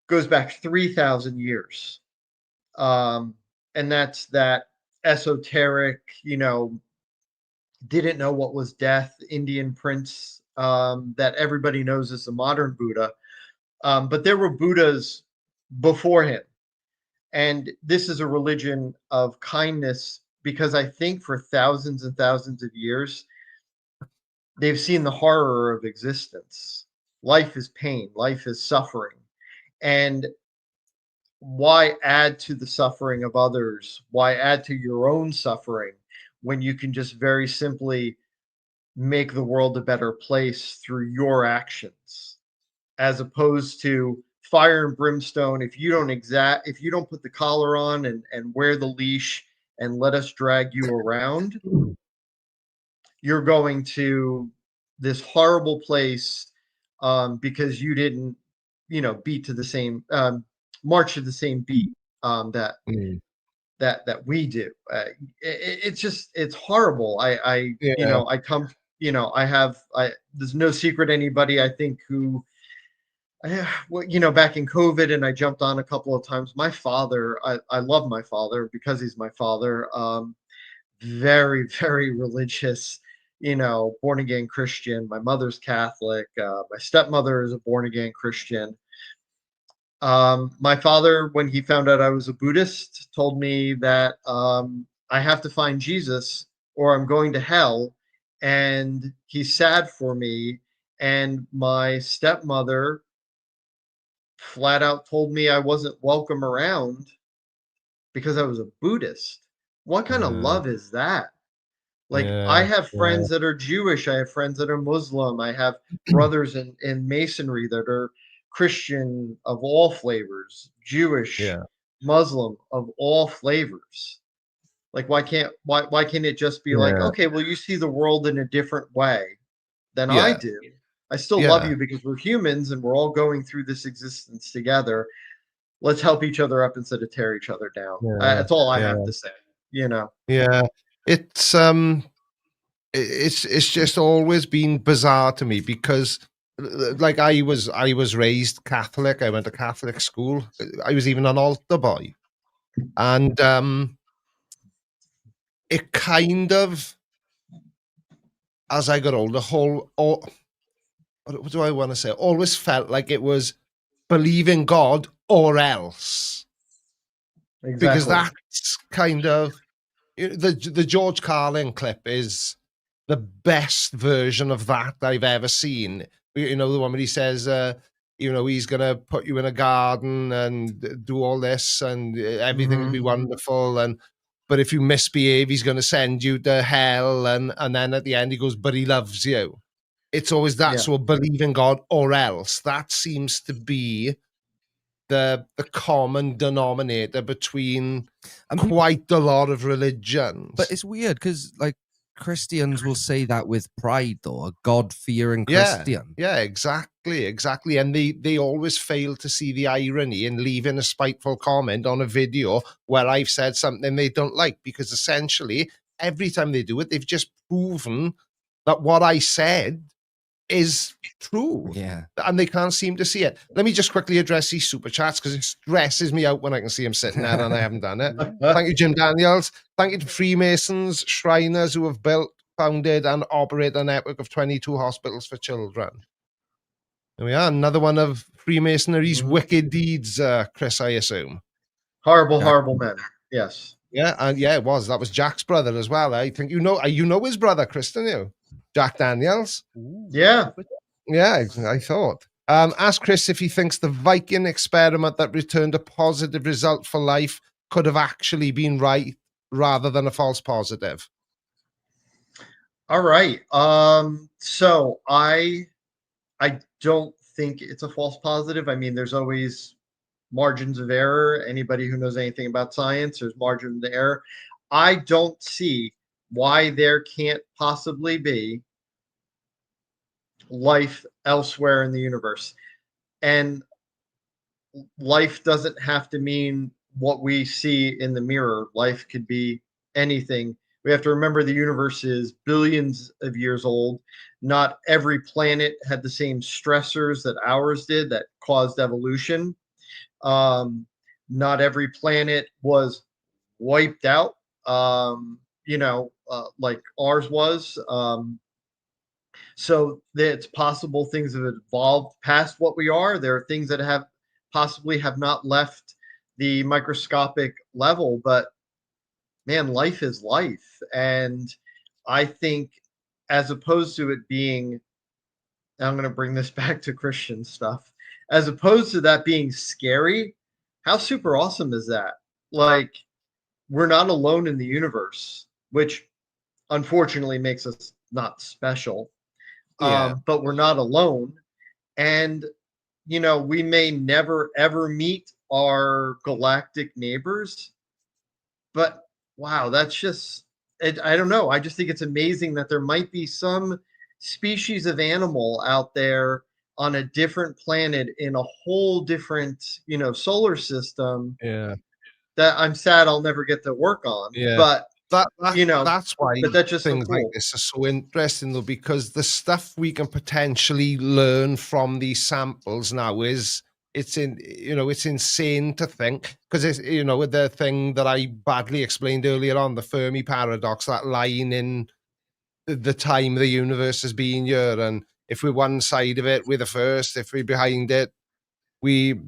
goes back 3,000 years. Um, and that's that esoteric, didn't know what was death, Indian prince, that everybody knows as the modern Buddha. But there were Buddhas before him. And this is a religion of kindness, because I think for thousands and thousands of years, they've seen the horror of existence. Life is pain, life is suffering. And why add to the suffering of others? Why add to your own suffering when you can just very simply make the world a better place through your actions, as opposed to fire and brimstone? If you don't put the collar on and wear the leash and let us drag you around, you're going to this horrible place, because you didn't beat to the same march to the same beat, that
Mm.
we do. It's just, it's horrible.
Yeah.
I come, I there's no secret anybody, I think, who, well, back in COVID, and I jumped on a couple of times. My father, I love my father because he's my father. Very, very religious, born again Christian. My mother's Catholic. My stepmother is a born again Christian. My father, when he found out I was a Buddhist, told me that I have to find Jesus or I'm going to hell. And he's sad for me. And my stepmother flat out told me I wasn't welcome around because I was a Buddhist. What kind of
Yeah.
love is that? Like, I
Yeah.
have
Yeah.
friends that are Jewish, I have friends that are Muslim, I have brothers in Masonry that are Christian of all flavors, Jewish,
Yeah.
Muslim of all flavors. Like, why can't it just be like,
Yeah.
okay, well, you see the world in a different way than I
Yeah.
do. I still love
Yeah.
you because we're humans and we're all going through this existence together. Let's help each other up instead of tear each other down.
Yeah.
That's all I
Yeah.
have to say. You know.
Yeah. It's it's just always been bizarre to me because like I was raised Catholic. I went to Catholic school. I was even an altar boy. And it kind of, as I got older, what do I want to say? Always felt like it was believe in God or else, because
Exactly.
that's kind of the George Carlin clip is the best version of that I've ever seen. You know, the one where he says, he's gonna put you in a garden and do all this, and everything will
Mhm.
be wonderful. And but if you misbehave, he's gonna send you to hell. And then at the end, he goes, "But he loves you." It's always that.
Yeah.
So believe in God or else. That seems to be the common denominator between
And people,
quite a lot of religions.
but it's weird because like Christians will say that with pride, though, a God-fearing
Yeah,
Christian.
yeah, exactly. And they always fail to see the irony in leaving a spiteful comment on a video where I've said something they don't like, because essentially every time they do it, they've just proven that what I said is true.
Yeah.
And they can't seem to see it. Let me just quickly address these super chats because it stresses me out when I can see them sitting there and I haven't done it. Thank you, Jim Daniels. Thank you to Freemasons, Shriners who have built, founded, and operate a network of 22 hospitals for children. There we are. Another one of Freemasonry's
Mhm.
wicked deeds, Chris, I assume.
Horrible,
Jack.
horrible men. Yes.
Yeah, and yeah, it was. That was Jack's brother as well. I think you know his brother, Chris, don't you? Jack Daniels.
Yeah.
Yeah, I thought. Ask Chris if he thinks the Viking experiment that returned a positive result for life could have actually been right rather than a false positive.
All right. So I don't think it's a false positive. I mean, there's always margins of error. Anybody who knows anything about science, there's margins of error. I don't see why there can't possibly be life elsewhere in the universe. And life doesn't have to mean what we see in the mirror. Life could be anything. We have to remember the universe is billions of years old. Not every planet had the same stressors that ours did that caused evolution. Not every planet was wiped out, like ours was. So it's possible things have evolved past what we are. There are things that have possibly have not left the microscopic level, but man, life is life. And I think as opposed to it being, I'm going to bring this back to Christian stuff, as opposed to that being scary, how super awesome is that? Like, we're not alone in the universe, which unfortunately makes us not special.
Yeah.
But we're not alone. And, we may never ever meet our galactic neighbors, but wow, that's just, I don't know. I just think it's amazing that there might be some species of animal out there on a different planet in a whole different, solar system
Yeah.
that I'm sad I'll never get to work on.
Yeah.
But,
That's why
but that's just so
things like
cool.
this are so interesting, though, because the stuff we can potentially learn from these samples now it's insane to think, because it's the thing that I badly explained earlier on, the Fermi paradox, that line in the time the universe has been here, and if we're one side of it, we're the first. If we're behind it, we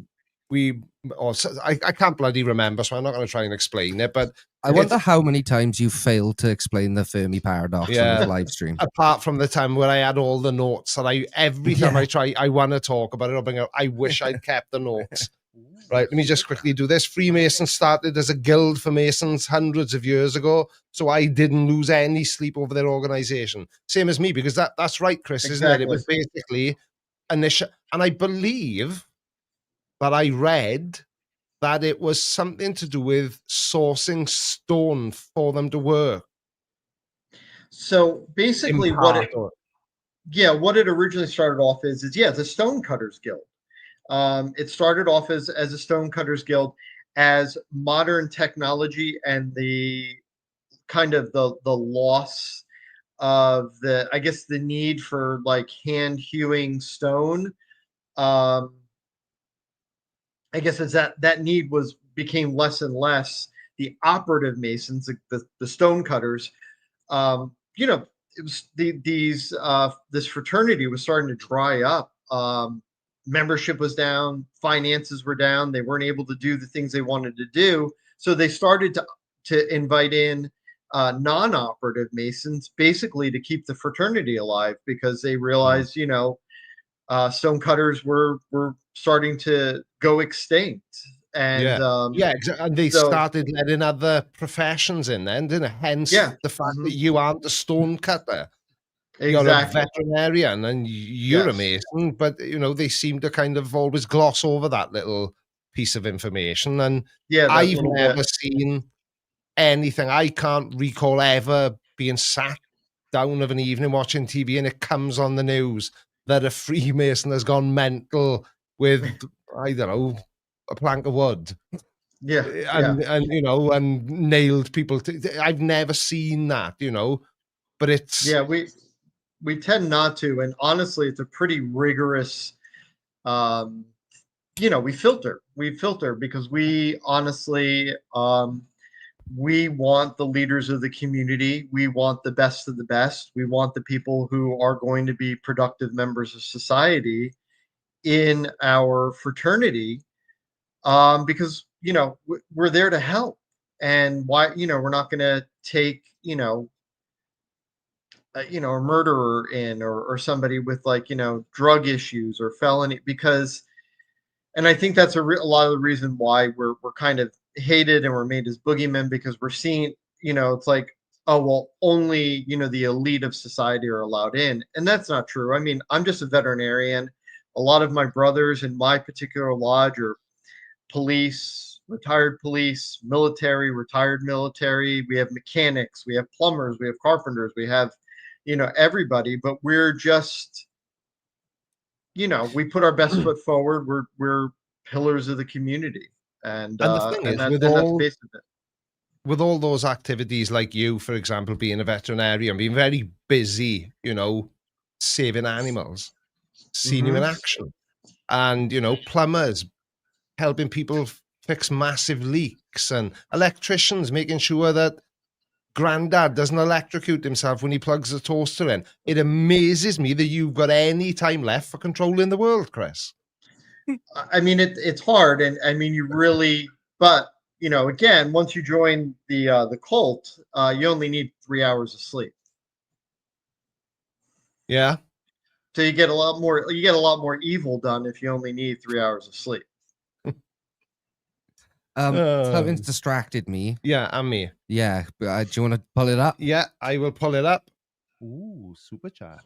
I can't bloody remember, so I'm not going to try and explain it. But
I wonder how many times you failed to explain the Fermi paradox on
Yeah.
this live stream.
apart from the time where I had all the notes, that every time I want to talk about it, I'll bring up, I wish I'd kept the notes. Right, let me just quickly do this. Freemasons started as a guild for Masons hundreds of years ago, so I didn't lose any sleep over their organization. Same as me, because that's right, Chris, isn't it? It was basically initial, and I believe that I read that it was something to do with sourcing stone for them to work.
So
In
basically,
part, or
what it originally started off is it's a stonecutters guild. It started off as a stonecutters guild, as modern technology and the kind of the loss of the, I guess, the need for like hand hewing stone. Um, I guess as that need became less and less, the operative masons, the stonecutters, you know, it was this fraternity was starting to dry up. Membership was down, finances were down. They weren't able to do the things they wanted to do, so they started to invite in non-operative masons, basically to keep the fraternity alive, because they realized, stonecutters were starting to go extinct, and
yeah, yeah, and they
so
started letting other professions in then, didn't it? Hence
yeah,
the fact that
mhm,
you aren't a stone cutter. You're a
exactly,
veterinarian and you're a
yes,
mason, but they seem to kind of always gloss over that little piece of information. And
yeah, that
I've
little bit.
never seen anything. I can't recall ever being sat down of an evening watching TV and it comes on the news that a Freemason has gone mental with, I don't know, a plank of wood
Yeah, yeah,
and nailed people. I've never seen that. But it's
yeah. We tend not to, and honestly, it's a pretty rigorous. Um, we filter because we honestly, we want the leaders of the community. We want the best of the best. We want the people who are going to be productive members of society in our fraternity, because we're there to help. And why, we're not going to take a murderer in, or somebody with, like, drug issues or felony, because, and I think that's a lot of the reason why we're kind of hated and we're made as boogeymen, because we're seen, it's like, oh well, only the elite of society are allowed in, and that's not true. I mean, I'm just a veterinarian. A lot of my brothers in my particular lodge are police, retired police, military, retired military. We have mechanics, we have plumbers, we have carpenters, we have, everybody. But we're just, we put our best foot forward. We're pillars of the community, and
and the thing is
that's the base of it.
with all those activities, like you, for example, being a veterinarian, being very busy, saving animals, seeing you in
Hmm.
action, and plumbers helping people fix massive leaks, and electricians making sure that granddad doesn't electrocute himself when he plugs the toaster in. It amazes me that you've got any time left for controlling the world, Chris.
I mean, it's hard, and I mean, you really, but again, once you join the cult, you only need 3 hours of sleep.
Yeah.
So you get a lot more. You get a lot more evil done if you only need 3 hours of sleep.
Something's distracted me.
Yeah, and me.
Yeah, but, do you want to pull it up?
Yeah, I will pull it up. Ooh, super chat.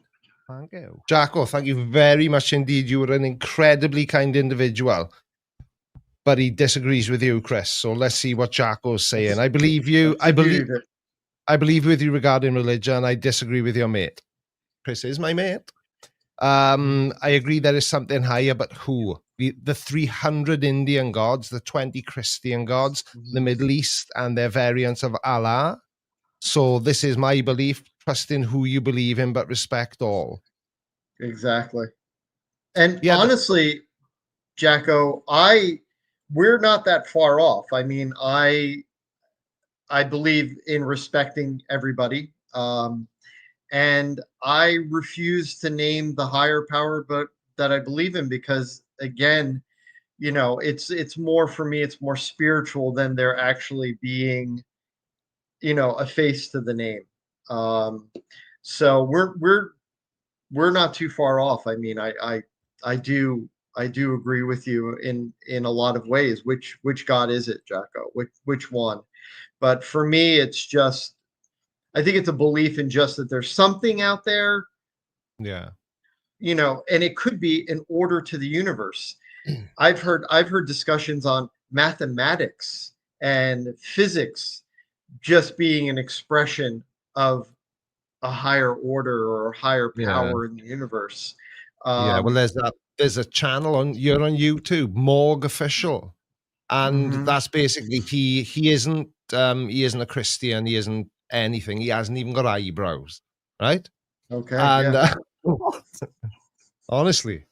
Thank you. Jacko, thank you very much indeed. You were an incredibly kind individual. But he disagrees with you, Chris. So let's see what Jacko's saying. I believe you. I believe with you regarding religion. I disagree with your mate. Chris is my mate. I agree there is something higher, but who? The 300 Indian gods, the 20 Christian gods, the Middle East, and their variants of Allah. So this is my belief. Trust in who you believe in, but respect all.
Exactly. And
Yeah,
honestly, Jacko, we're not that far off. I mean, I believe in respecting everybody. And I refuse to name the higher power, but that I believe in, because again, it's more, for me, it's more spiritual than there actually being, a face to the name. So we're not too far off. I mean, I do agree with you in a lot of ways. Which God is it, Jacko? Which one? But for me, it's just, I think it's a belief in just that there's something out there,
yeah.
and it could be an order to the universe. I've heard discussions on mathematics and physics just being an expression of a higher order or higher
Yeah.
power in the universe.
Yeah, well, there's a channel on YouTube, Morgue Official, and
Mhm.
that's basically he isn't a Christian, he isn't anything, he hasn't even got eyebrows, right?
Okay,
And
yeah.
honestly,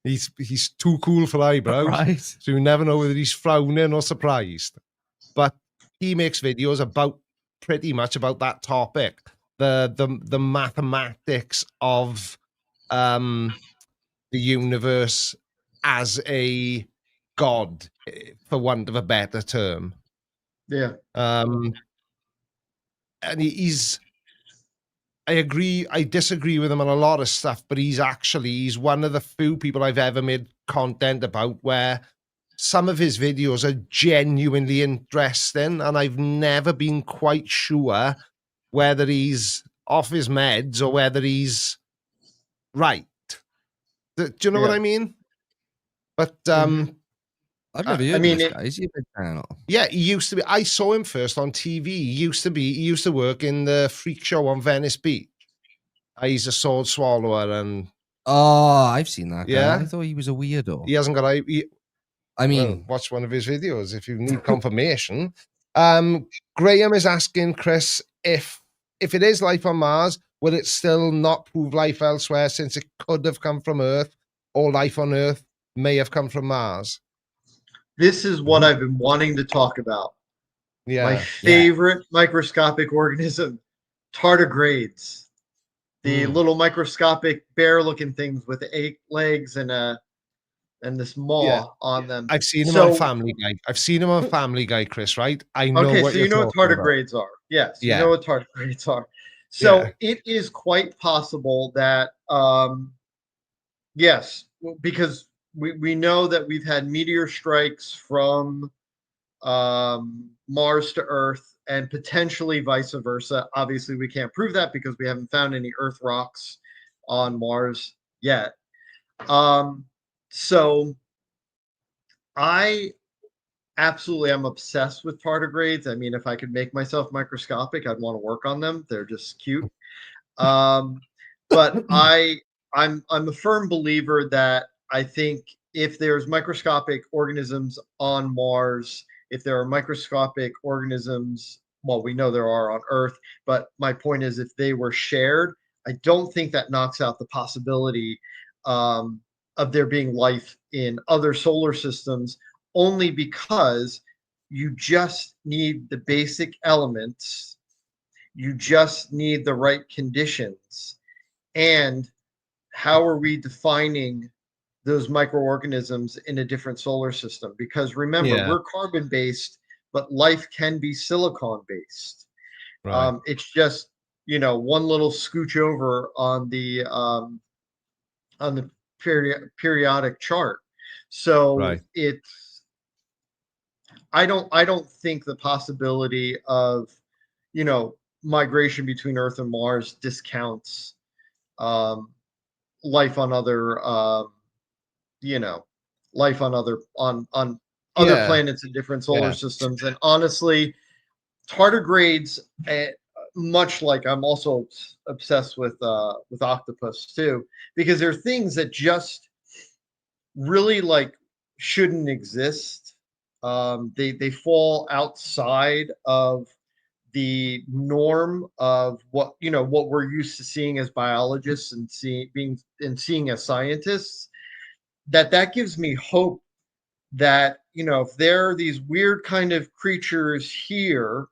he's too cool for eyebrows,
Right.
so you never know whether he's frowning or surprised. But he makes videos about pretty much about that topic, the mathematics of the universe as a god, for want of a better term.
Yeah.
And he's, I disagree with him on a lot of stuff, but he's one of the few people I've ever made content about where some of his videos are genuinely interesting, and I've never been quite sure whether he's off his meds or whether he's right. Do you know what
Yeah.
I mean? But
Mhm.
I've never
I
heard
mean,
of this
it-
guy. Is he a big channel?
yeah, he used to be. I saw him first on TV. He used to work in the freak show on Venice Beach. He's a sword swallower, and
Oh, I've seen that guy.
Yeah?
I thought he was a weirdo.
he hasn't got.
I
Well,
mean,
watch one of his videos if you need confirmation. Graham is asking Chris if it is life on Mars, will it still not prove life elsewhere since it could have come from Earth, or life on Earth may have come from Mars?
this is what I've been wanting to talk about. My
Yeah.
favorite microscopic organism, tardigrades. The little microscopic bear-looking things with 8 legs and this maw
Yeah.
on them.
I've seen him
So-
on Family Guy. I've seen him on Family Guy, Chris, right? I know
Okay,
what
so
you're
you know what
talking about.
tardigrades are. Yes, you
Yeah.
know what tardigrades are. So
Yeah.
it is quite possible that yes, because we know that we've had meteor strikes from Mars to Earth and potentially vice versa. Obviously, we can't prove that because we haven't found any Earth rocks on Mars yet. So I absolutely am obsessed with tardigrades. I mean, if I could make myself microscopic, I'd want to work on them. They're just cute. But I'm a firm believer that I think if there's microscopic organisms on Mars, if there are microscopic organisms, well, we know there are on Earth, but my point is if they were shared, I don't think that knocks out the possibility of there being life in other solar systems, only because you just need the basic elements, you just need the right conditions. And how are we defining those microorganisms in a different solar system? Because remember,
Yeah.
we're carbon based, but life can be silicon based.
Right.
It's just, one little scooch over on the periodic chart. So
Right.
I don't think the possibility of, migration between Earth and Mars discounts life on other, life on other other
Yeah.
planets in different solar
Yeah.
systems. And honestly, tardigrades, much like I'm also obsessed with octopus too, because they're things that just really shouldn't exist. They fall outside of the norm of what we're used to seeing as biologists and seeing as scientists. That gives me hope that if there are these weird kind of creatures here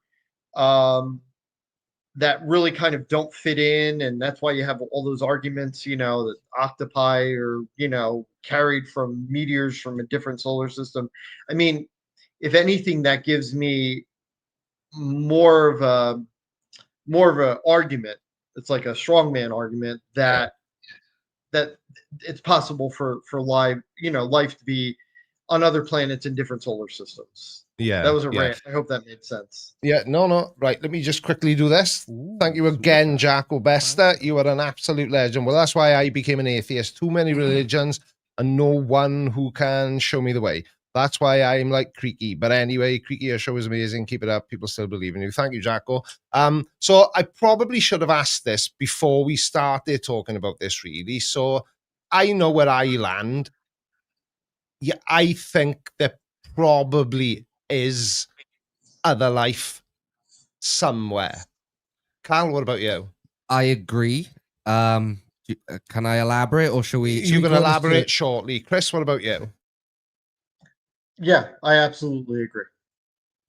that really kind of don't fit in, and that's why you have all those arguments, that octopi are carried from meteors from a different solar system. I mean, if anything, that gives me more of a argument. It's like a strongman argument that it's possible for life to be on other planets in different solar systems.
Yeah.
That was a
yeah.
rant. I hope that made sense.
Yeah, no. Right, let me just quickly do this. Thank you again, Jack Obesta. You are an absolute legend. Well, that's why I became an atheist. Too many religions and no one who can show me the way. That's why I'm like Creaky. But anyway, Creaky, your show is amazing. Keep it up. People still believe in you. Thank you, Jacko. So I probably should have asked this before we started talking about this, really. So I know where I land. Yeah, I think there probably is other life somewhere. Carl, what about you?
I agree. Can I elaborate, or should we? Should
You
we
can
go into-
elaborate shortly. Chris, what about you?
Yeah, I absolutely agree.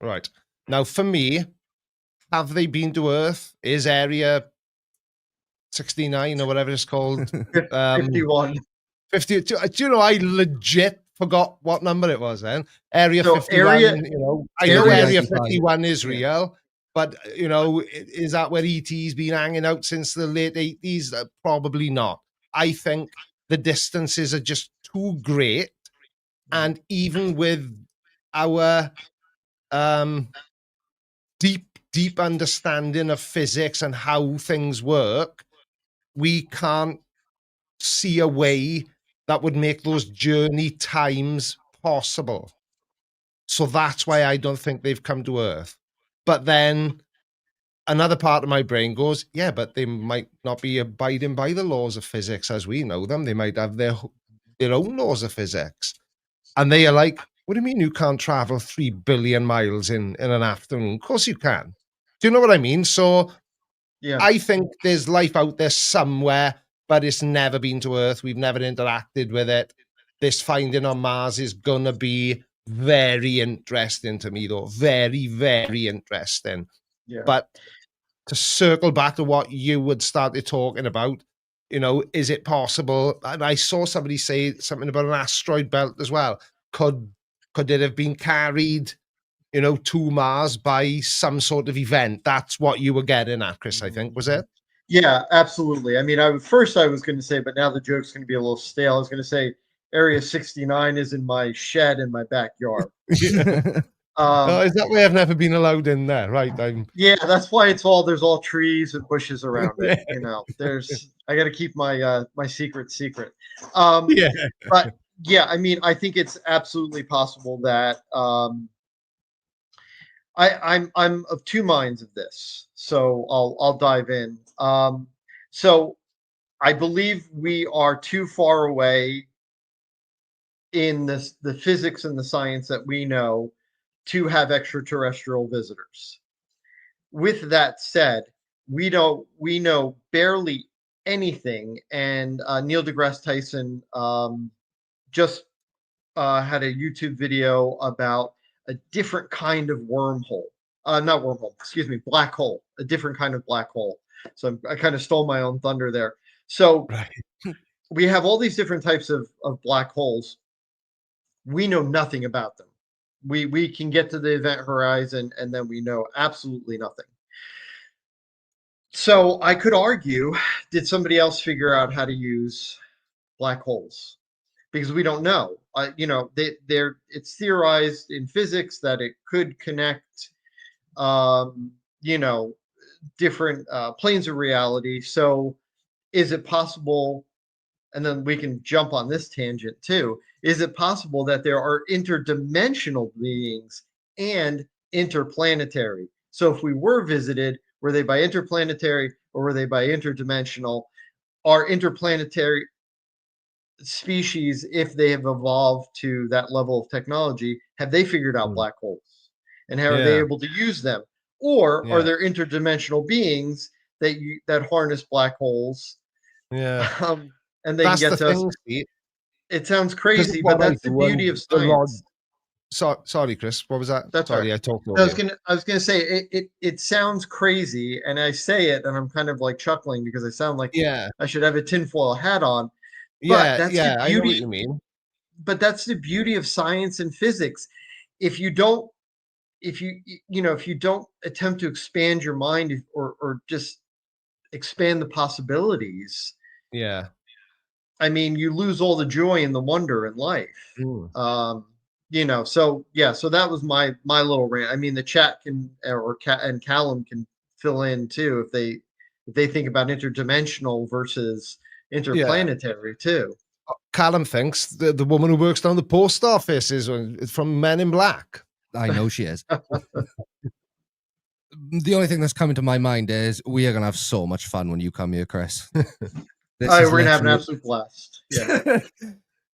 Right. Now, for me, have they been to Earth? Is Area 69 or whatever it's called?
51.
50. Do you know, I legit forgot what number it was then. Area
So
51,
area-
you know, I know
area
Area
95.
51 is real, but, you know, is that where ET's been hanging out since the late 80s? Probably not. I think the distances are just too great. And even with our deep understanding of physics and how things work, we can't see a way that would make those journey times possible. So that's why I don't think they've come to Earth. But then another part of my brain goes, yeah, but they might not be abiding by the laws of physics as we know them. They might have their own laws of physics. And they are like, what do you mean you can't travel 3 billion miles in an afternoon? Of course you can. Do you know what I mean? So
Yeah.
I think there's life out there somewhere, but it's never been to Earth. We've never interacted with it. This finding on Mars is going to be very interesting to me, though. Very, very interesting.
Yeah.
But to circle back to what you had started talking about, you know, is it possible? And I saw somebody say something about an asteroid belt as well. Could it have been carried, you know, to Mars by some sort of event? That's what you were getting at, Chris, I think, was it?
Yeah, absolutely. I mean, I was going to say, but now the joke's going to be a little stale. I was going to say Area 69 is in my shed in my backyard.
Oh, is that why I've never been allowed in there? Right.
Yeah, that's why there's all trees and bushes around it. You know, I got to keep my my secret.
Yeah.
But yeah, I mean, I think it's absolutely possible that I'm of two minds of this. So I'll dive in. So I believe we are too far away in the physics and the science that we know to have extraterrestrial visitors. With that said, we know barely anything, and Neil deGrasse Tyson just had a YouTube video about a different kind of wormhole. Not wormhole, excuse me, black hole, a different kind of black hole. So I kind of stole my own thunder there. So we have all these different types of black holes. We know nothing about them. We can get to the event horizon and then we know absolutely nothing. So I could argue, did somebody else figure out how to use black holes? Because we don't know. You know, it's theorized in physics that it could connect, you know, different planes of reality. So is it possible? And then we can jump on this tangent too. Is it possible that there are interdimensional beings and interplanetary? So if we were visited, were they by interplanetary or were they by interdimensional? Are interplanetary species, if they have evolved to that level of technology, have they figured out black holes? And how are they able to use them? Or are there interdimensional beings that harness black holes?
Yeah.
And they
That's
can get
the
to us.
thing, see?
It sounds crazy, but that's the beauty of science.
Sorry, Chris. What was that?
That's
sorry,
right.
I talked over you.
I was gonna say it sounds crazy, and I say it, and I'm kind of like chuckling because I sound like I should have a tinfoil hat on. But that's the
I know what
beauty.
you mean.
But that's the beauty of science and physics. If you don't, if you don't attempt to expand your mind or just expand the possibilities,
Yeah.
I mean, you lose all the joy and the wonder in life. You know, so yeah, so that was my little rant. I mean, the chat can and Callum can fill in too if they think about interdimensional versus interplanetary too.
Callum thinks the woman who works down the post office is from Men in Black.
I know she is. The only thing that's coming to my mind is we are gonna have so much fun when you come here, Chris.
All right, we're gonna have an absolute blast. Yeah.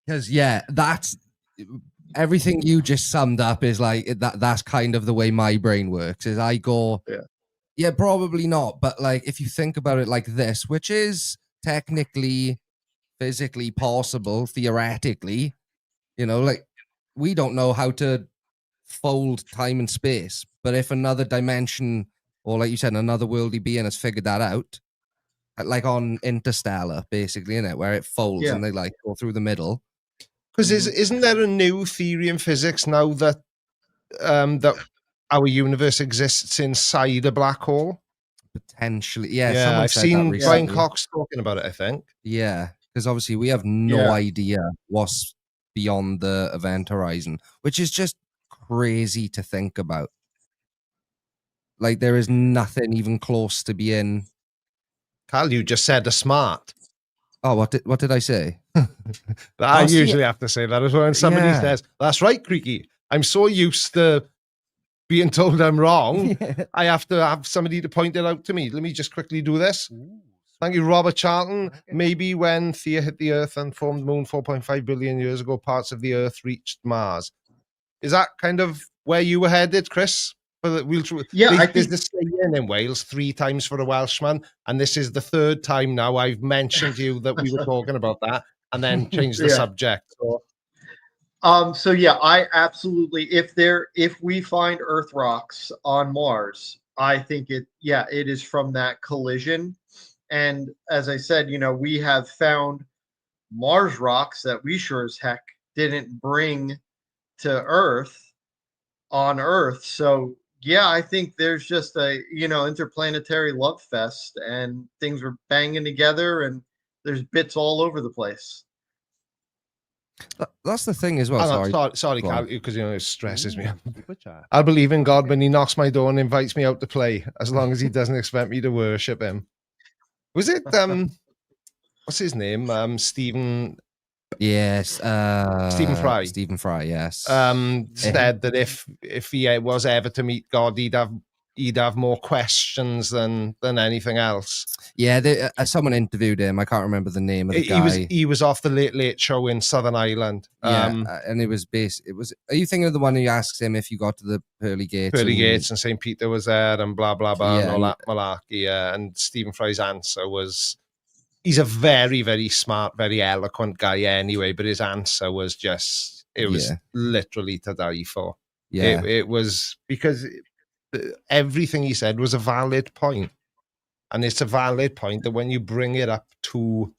Because that's everything you just summed up is like that's kind of the way my brain works. Is I go, yeah, probably not, but like if you think about it like this, which is technically, physically possible, theoretically, like we don't know how to fold time and space, but if another dimension, or like you said, another worldly being has figured that out, like on Interstellar, basically, in it, where it folds and they like go through the middle.
Because isn't there a new theory in physics now that that our universe exists inside a black hole?
Potentially,
yeah. I've seen Brian Cox talking about it. I think,
because obviously we have no idea what's beyond the event horizon, which is just crazy to think about. Like there is nothing even close to being.
Cal, you just said a smart.
Oh, what did I say?
I usually have to say that as well. When somebody says, "That's right, Creaky," I'm so used to being told I'm wrong. I have to have somebody to point it out to me. Let me just quickly do this. Thank you, Robert Charlton. Maybe when Thea hit the Earth and formed the Moon 4.5 billion years ago, parts of the Earth reached Mars. Is that kind of where you were headed, Chris? There's this saying in Wales 3 times for a Welshman, and this is the 3rd time now I've mentioned to you that we were talking about that, and then changed the subject.
So yeah, I absolutely. If we find Earth rocks on Mars, I think it is from that collision. And as I said, we have found Mars rocks that we sure as heck didn't bring to Earth on Earth. So yeah, I think there's just a interplanetary love fest, and things were banging together, and there's bits all over the place.
That's the thing as well.
Sorry, Cal, because it stresses me. I believe in God when he knocks my door and invites me out to play, as long as he doesn't expect me to worship him. Was it what's his name? Stephen.
Yes,
Stephen Fry.
Stephen Fry, yes.
Said that if he was ever to meet God, he'd have more questions than anything else.
Yeah, someone interviewed him. I can't remember the name of the guy.
He was off the Late Late Show in Southern Ireland.
And it was Are you thinking of the one who asks him if you got to the pearly gates?
Pearly gates and St. Peter was there and blah blah blah and all that malarkey. And Stephen Fry's answer was, he's a very, very smart, very eloquent guy anyway, but his answer was just, it was literally to die for. Yeah, it was, because everything he said was a valid point. And it's a valid point that when you bring it up to,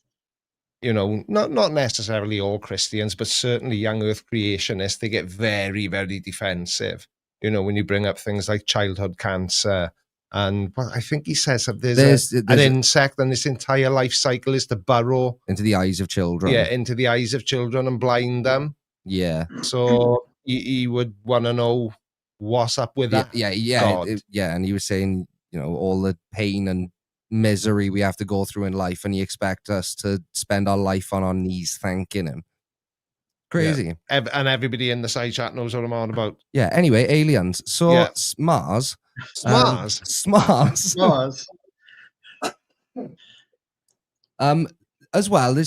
not necessarily all Christians, but certainly young earth creationists, they get very, very defensive. When you bring up things like childhood cancer. And I think he says that there's an insect, and its entire life cycle is to burrow
into the eyes of children.
Yeah, into the eyes of children and blind them.
Yeah.
So he would want to know what's up with that.
Yeah. And he was saying, all the pain and misery we have to go through in life, and he expects us to spend our life on our knees thanking him. Crazy.
Yeah. And everybody in the side chat knows what I'm on about.
Yeah. Anyway, aliens. So Mars. As well,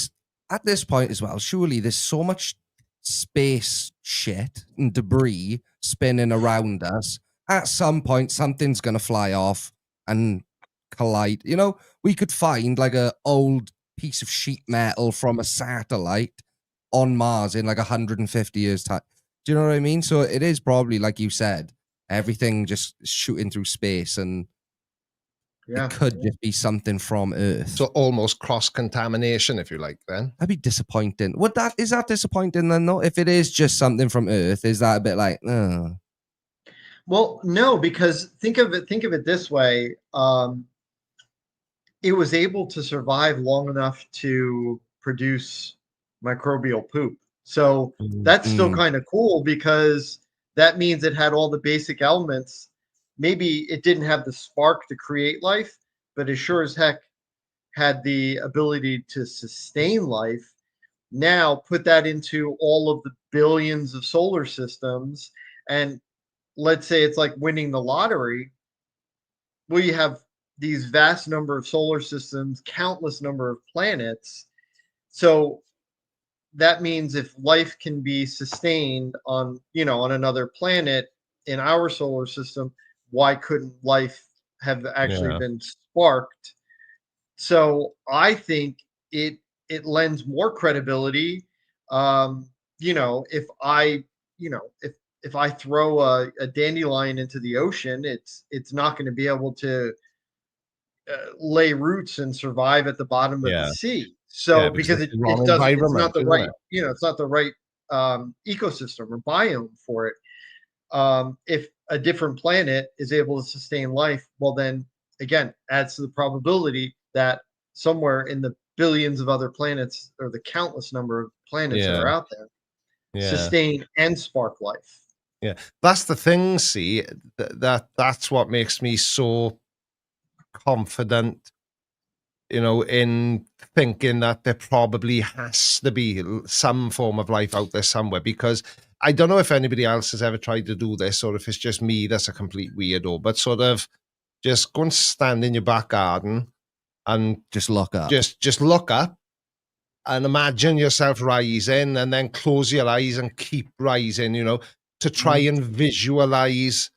at this point as well, surely there's so much space shit and debris spinning around us. At some point, something's gonna fly off and collide. We could find like a old piece of sheet metal from a satellite on Mars in like 150 years time. Do you know what I mean? So it is probably, like you said, everything just shooting through space, and it could just be something from Earth.
So almost cross-contamination, if you like, then.
That'd be disappointing. Is that disappointing then, though? If it is just something from Earth, is that a bit like,
Well, no, because think of it this way. It was able to survive long enough to produce microbial poop. So that's still kind of cool, because that means it had all the basic elements. Maybe it didn't have the spark to create life, but it sure as heck had the ability to sustain life. Now put that into all of the billions of solar systems, and let's say it's like winning the lottery. We have these vast number of solar systems, countless number of planets. So that means if life can be sustained on, on another planet in our solar system, why couldn't life have actually
Yeah.
been sparked? So I think it lends more credibility. If I, if I throw a dandelion into the ocean, it's not going to be able to lay roots and survive at the bottom of the
Yeah.
sea.
Yeah,
So
because
because
it's the
it
wrong
doesn't, it's
environment,
not the
isn't
right,
it?
it's not the right ecosystem or biome for it. If a different planet is able to sustain life, well, then again, adds to the probability that somewhere in the billions of other planets, or the countless number of planets that
Yeah.
are out there,
Yeah.
sustain and spark life.
Yeah. That's the thing, see, that's what makes me so confident, in thinking that there probably has to be some form of life out there somewhere, because I don't know if anybody else has ever tried to do this, or if it's just me that's a complete weirdo, but sort of just go and stand in your back garden and
Just look up.
just look up and imagine yourself rising, and then close your eyes and keep rising, to try and visualize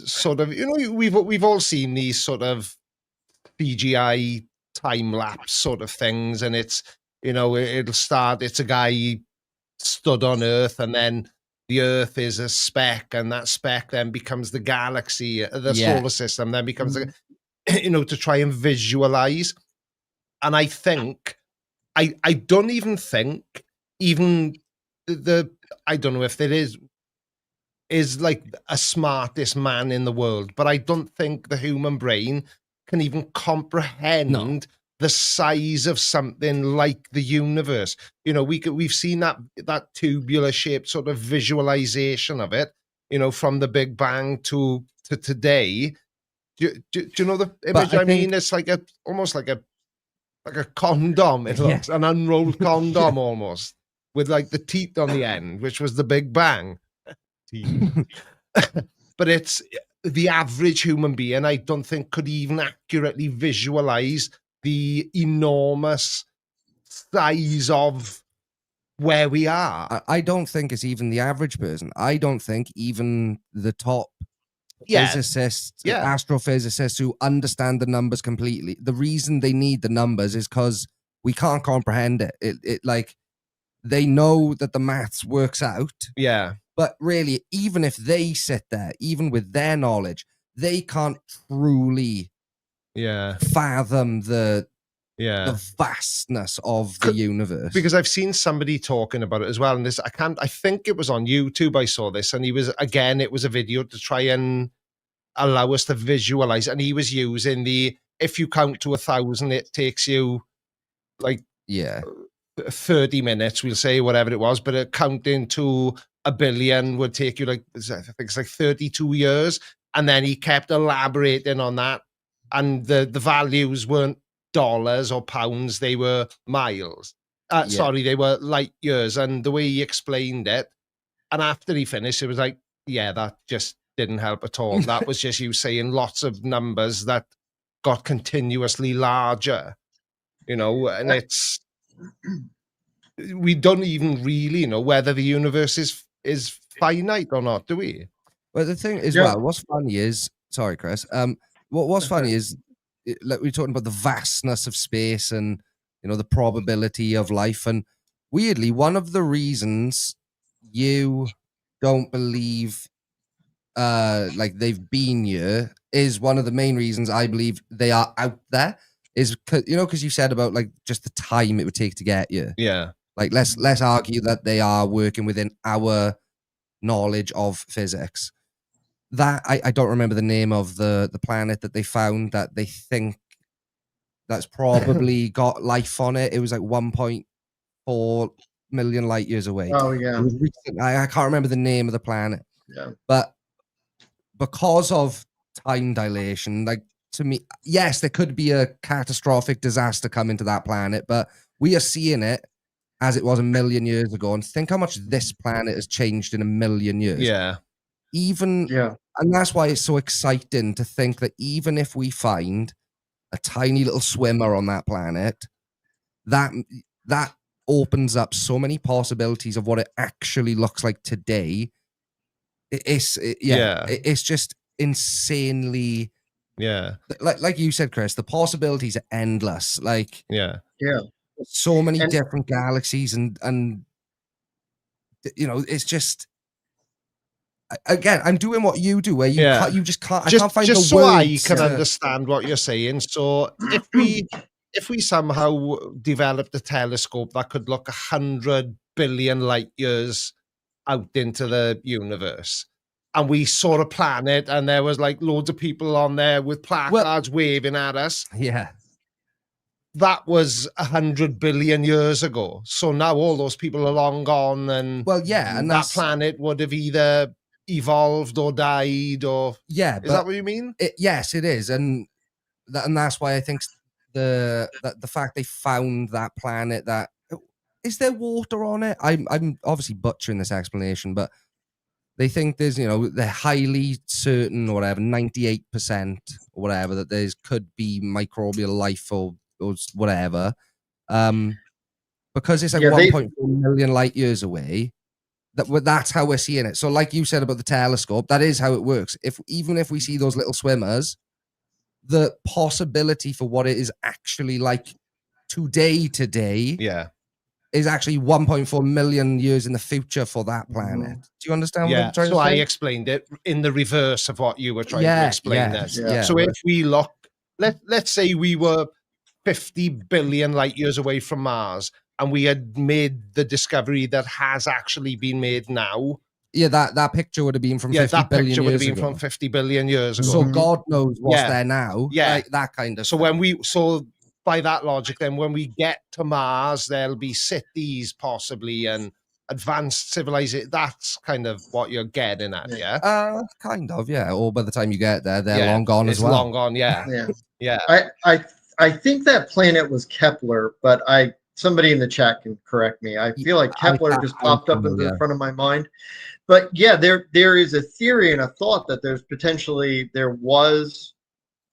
sort of, we've all seen these sort of CGI time lapse sort of things, and it's, it'll start, it's a guy stood on Earth, and then the Earth is a speck, and that speck then becomes the galaxy, the
Yeah.
solar system then becomes to try and visualize. And I think I don't even think even the I don't know if there is like a smartest man in the world, but I don't think the human brain can even comprehend the size of something like the universe. We've seen that tubular shaped sort of visualization of it, from the Big Bang to today. Do you know the image I mean? It's like almost like a condom. It looks an unrolled condom almost, with like the teeth on the end, which was the Big Bang. But it's the average human being, I don't think, could even accurately visualize the enormous size of where we are.
I don't think it's even the average person. I don't think even the top physicists, astrophysicists who understand the numbers completely. The reason they need the numbers is because we can't comprehend it. It like, they know that the maths works out.
Yeah.
But really, even if they sit there, even with their knowledge, they can't truly fathom the vastness of the universe.
Because I've seen somebody talking about it as well, and I think it was on YouTube I saw this, and it was a video to try and allow us to visualize, and he was using if you count to 1,000, it takes you like 30 minutes, we'll say, whatever it was, but counting to 1 billion would take you I think it's like 32 years. And then he kept elaborating on that, and the values weren't dollars or pounds, they were miles. Sorry, they were light years. And the way he explained it, and after he finished, it was like, that just didn't help at all. That was just you saying lots of numbers that got continuously larger, and it's, we don't even really know whether the universe is finite or not, do we?
Well, the thing is, what's funny is, sorry, Chris. What's funny is, like, we're talking about the vastness of space and the probability of life, and weirdly, one of the reasons you don't believe like they've been here is one of the main reasons I believe they are out there, is because you said about like just the time it would take to get you.
Yeah.
Like, let's argue that they are working within our knowledge of physics. That I don't remember the name of the planet that they found that they think that's probably got life on it. It was like 1.4 million light years away.
Oh yeah.
It was recent. I can't remember the name of the planet.
Yeah.
But because of time dilation, like, to me, yes, there could be a catastrophic disaster coming to that planet, but we are seeing it as it was a million years ago, and think how much this planet has changed in a million years.
Yeah.
Even
Yeah.
and that's why it's so exciting to think that even if we find a tiny little swimmer on that planet, that opens up so many possibilities of what it actually looks like today. It's just insanely,
Yeah.
like you said, Chris, the possibilities are endless. Like,
Yeah.
Yeah.
so many
And-
different galaxies, and you know, it's just, again, I'm doing what you do, where you
Yeah.
can't, you just can't. I
Just,
can't find
just
the
so I
words
can
to-
understand what you're saying. So if we somehow developed a telescope that could look 100 billion light years out into the universe, and we saw a planet, and there was like loads of people on there with placards waving at us,
Yeah.
that was 100 billion years ago. So now all those people are long gone, and
Well, yeah, and
that
that's
planet would have either evolved or died, or
yeah.
is that what you mean?
Yes, it is, and that's why I think the fact they found that planet, that is there water on it. I'm obviously butchering this explanation, but they think there's, you know, they're highly certain or whatever, 98% or whatever, that there's could be microbial life or whatever. Because it's like
Yeah,
1.4 million light years away. That's how we're seeing it. So, like you said about the telescope, that is how it works. Even if we see those little swimmers, the possibility for what it is actually like today
Yeah.
is actually 1.4 million years in the future for that planet. Do you understand what
Yeah.
I'm trying
So
to
I
say?
explained it in the reverse of what you were trying to
Yeah,
explain
yeah,
this.
yeah.
So if we look, let's say we were 50 billion light years away from Mars, and we had made the discovery that has actually been made now.
Yeah, that picture would have been from 50
that
billion
picture would have
years
been
ago.
from 50 billion years ago.
So God knows what's
Yeah.
there now.
Yeah.
Like that kind of
So
thing.
so by that logic, then when we get to Mars, there'll be cities possibly and advanced civilization. That's kind of what you're getting at, yeah?
Kind of, yeah. Or by the time you get there, they're
Yeah,
long gone
it's
as well.
long gone, yeah.
Yeah.
Yeah.
I think that planet was Kepler, but somebody in the chat can correct me. I feel like Kepler just popped up into the front of my mind. But yeah, there is a theory and a thought that there was,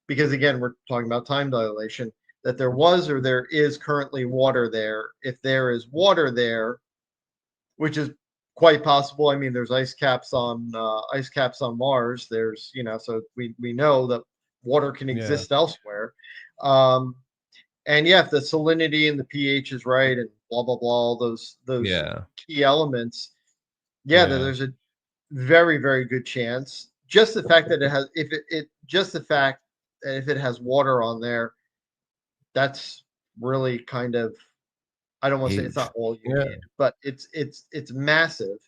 because again, we're talking about time dilation, that there was or there is currently water there. If there is water there, which is quite possible. I mean, there's ice caps on Mars. There's, you know, so we know that water can exist elsewhere. And yeah, if the salinity and the pH is right, and blah blah blah, all those key elements, that there's a very very good chance. Just the fact that it has, if it has water on there, that's really kind of, I don't want to say it's not all you need, but it's massive.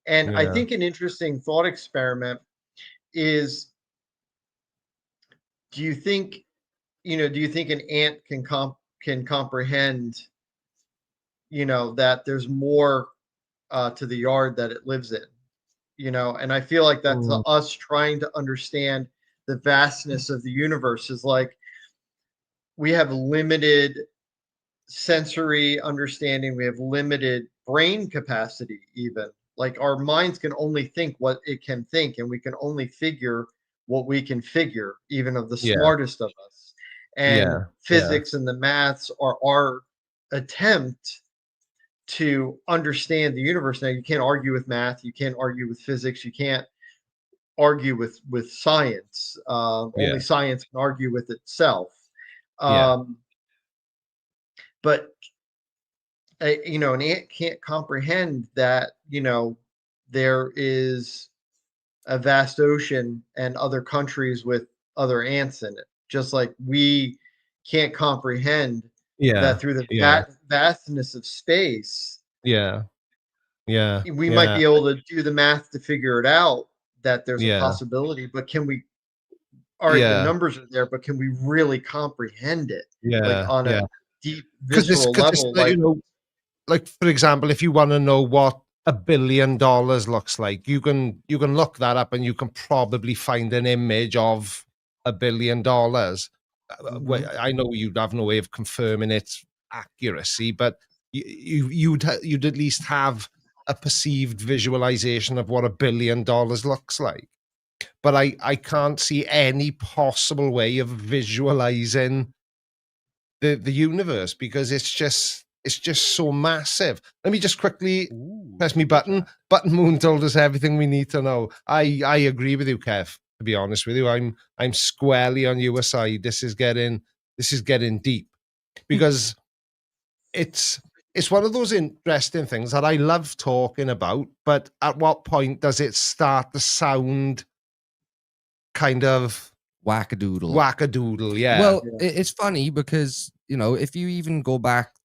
And I think an interesting thought experiment is, do you think an ant can comprehend, you know, that there's more to the yard that it lives in, you know? And I feel like that's us trying to understand the vastness of the universe. Is like, we have limited sensory understanding, we have limited brain capacity, even like our minds can only think what it can think, and we can only figure what we can figure, even of the smartest of us. And physics and the maths are our attempt to understand the universe. Now, you can't argue with math, you can't argue with physics, you can't argue with science. Only science can argue with itself. But you know, an ant can't comprehend that, you know, there is a vast ocean and other countries with other ants in it. Just like we can't comprehend that through the vastness of space. We might be able to do the math to figure it out, that there's a possibility, but can we? All right, the numbers are there, but can we really comprehend it? Like on a deep visceral level, like,
you know, like for example, if you want to know what $1 billion looks like, you can look that up, and you can probably find an image of $1 billion. I know you'd have no way of confirming its accuracy, but you'd at least have a perceived visualization of what $1 billion looks like. But I can't see any possible way of visualizing the universe because it's just so massive. Let me just quickly press me button. Button Moon told us everything we need to know. I agree with you, Kev. To be honest with you, I'm squarely on your side. This is getting deep because it's one of those interesting things that I love talking about. But at what point does it start to sound kind of wackadoodle? Yeah.
Well, it's funny because, if you even go back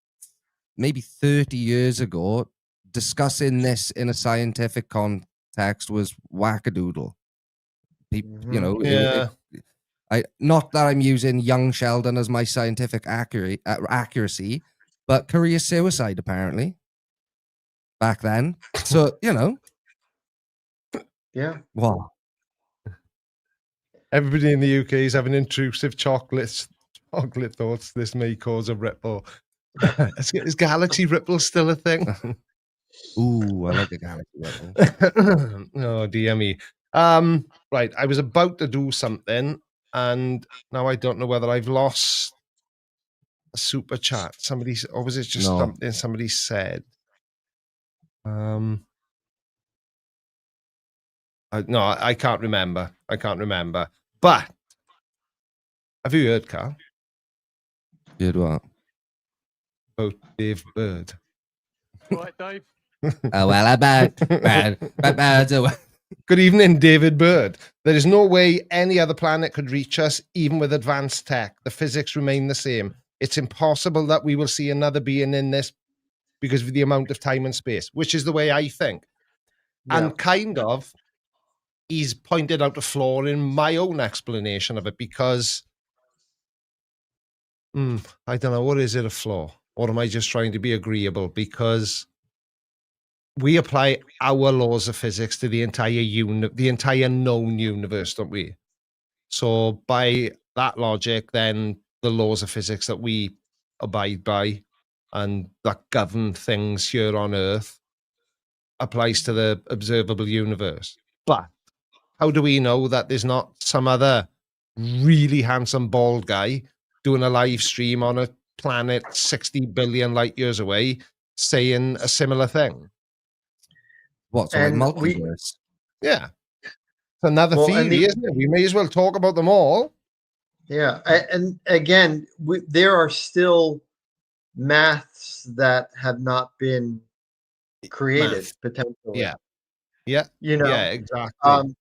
maybe 30 years ago, discussing this in a scientific context was wackadoodle.
Yeah.
Not that I'm using young Sheldon as my scientific accuracy, but career suicide apparently back then. So,
Yeah.
Wow.
Everybody in the UK is having intrusive chocolate thoughts. This may cause a ripple. Is Galaxy Ripple still a thing?
Ooh, I like the Galaxy Ripple.
Oh, dear me. Right, I was about to do something, and now I don't know whether I've lost a super chat. Or was it just something somebody said? No, I can't remember. But have you heard, Carl?
Heard what?
About Dave Bird.
Right, Dave.
Oh, well, about.
Good evening, David Bird. There is no way any other planet could reach us, even with advanced tech. The physics remain the same. It's impossible that we will see another being in this because of the amount of time and space, which is the way I think.
Yeah.
And kind of, he's pointed out a flaw in my own explanation of it because, I don't know, what is it a flaw? Or am I just trying to be agreeable? Because we apply our laws of physics to the entire known universe, don't we? So by that logic, then the laws of physics that we abide by and that govern things here on Earth applies to the observable universe. But how do we know that there's not some other really handsome bald guy doing a live stream on a planet 60 billion light years away saying a similar thing?
What, so like multiverse?
Yeah. It's another theory, isn't it? We may as well talk about them all.
Yeah. And again, there are still maths that have not been created potentially.
Yeah. Yeah. Yeah, exactly.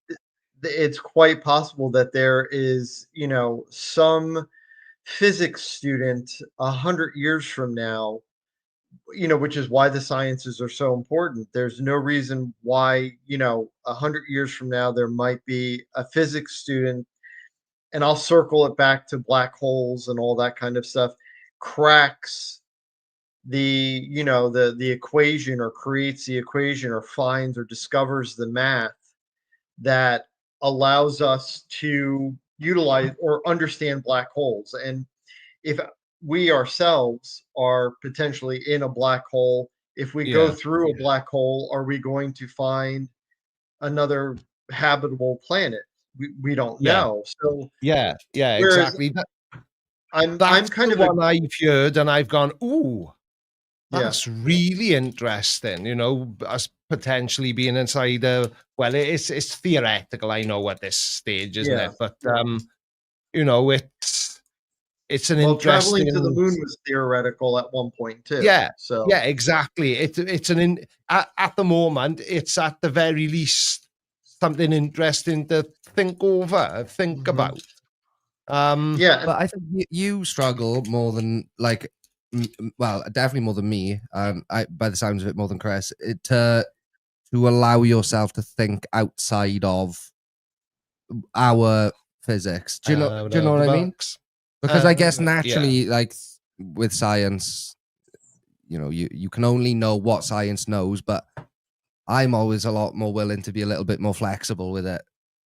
It's quite possible that there is, some physics student 100 years from now, which is why the sciences are so important. There's no reason why, 100 years from now, there might be a physics student, and I'll circle it back to black holes and all that kind of stuff, cracks the equation or creates the equation or finds or discovers the math that allows us to utilize or understand black holes. And if we ourselves are potentially in a black hole, if we go through a black hole, are we going to find another habitable planet? We don't know. So
yeah, exactly.
I'm kind of
one I've heard, and I've gone, ooh, that's really interesting. Us potentially being inside a. Well, it's theoretical. I know at this stage, isn't it? But it's an interesting.
Traveling to the moon was theoretical at one point too.
Yeah.
So
yeah, exactly. It's at the moment, it's at the very least something interesting to think over, think about.
Yeah,
but I think you struggle more than well, definitely more than me. By the sounds of it, more than Chris. To allow yourself to think outside of our physics. Do you know what I mean? Because I guess naturally, like with science, you can only know what science knows, but I'm always a lot more willing to be a little bit more flexible with it.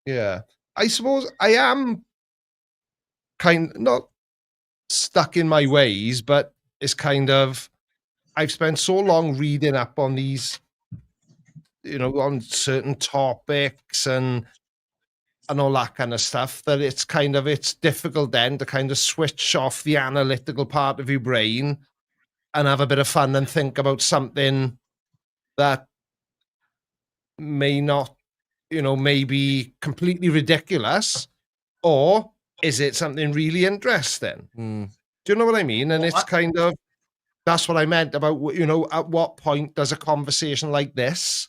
Yeah. I suppose I am not stuck in my ways, but it's kind of I've spent so long reading up on these, on certain topics and all that kind of stuff, that it's difficult then to kind of switch off the analytical part of your brain and have a bit of fun and think about something that may not, may be completely ridiculous, or is it something really interesting?
Mm.
Do you know what I mean? And
Well,
it's kind of, that's what I meant about, at what point does a conversation like this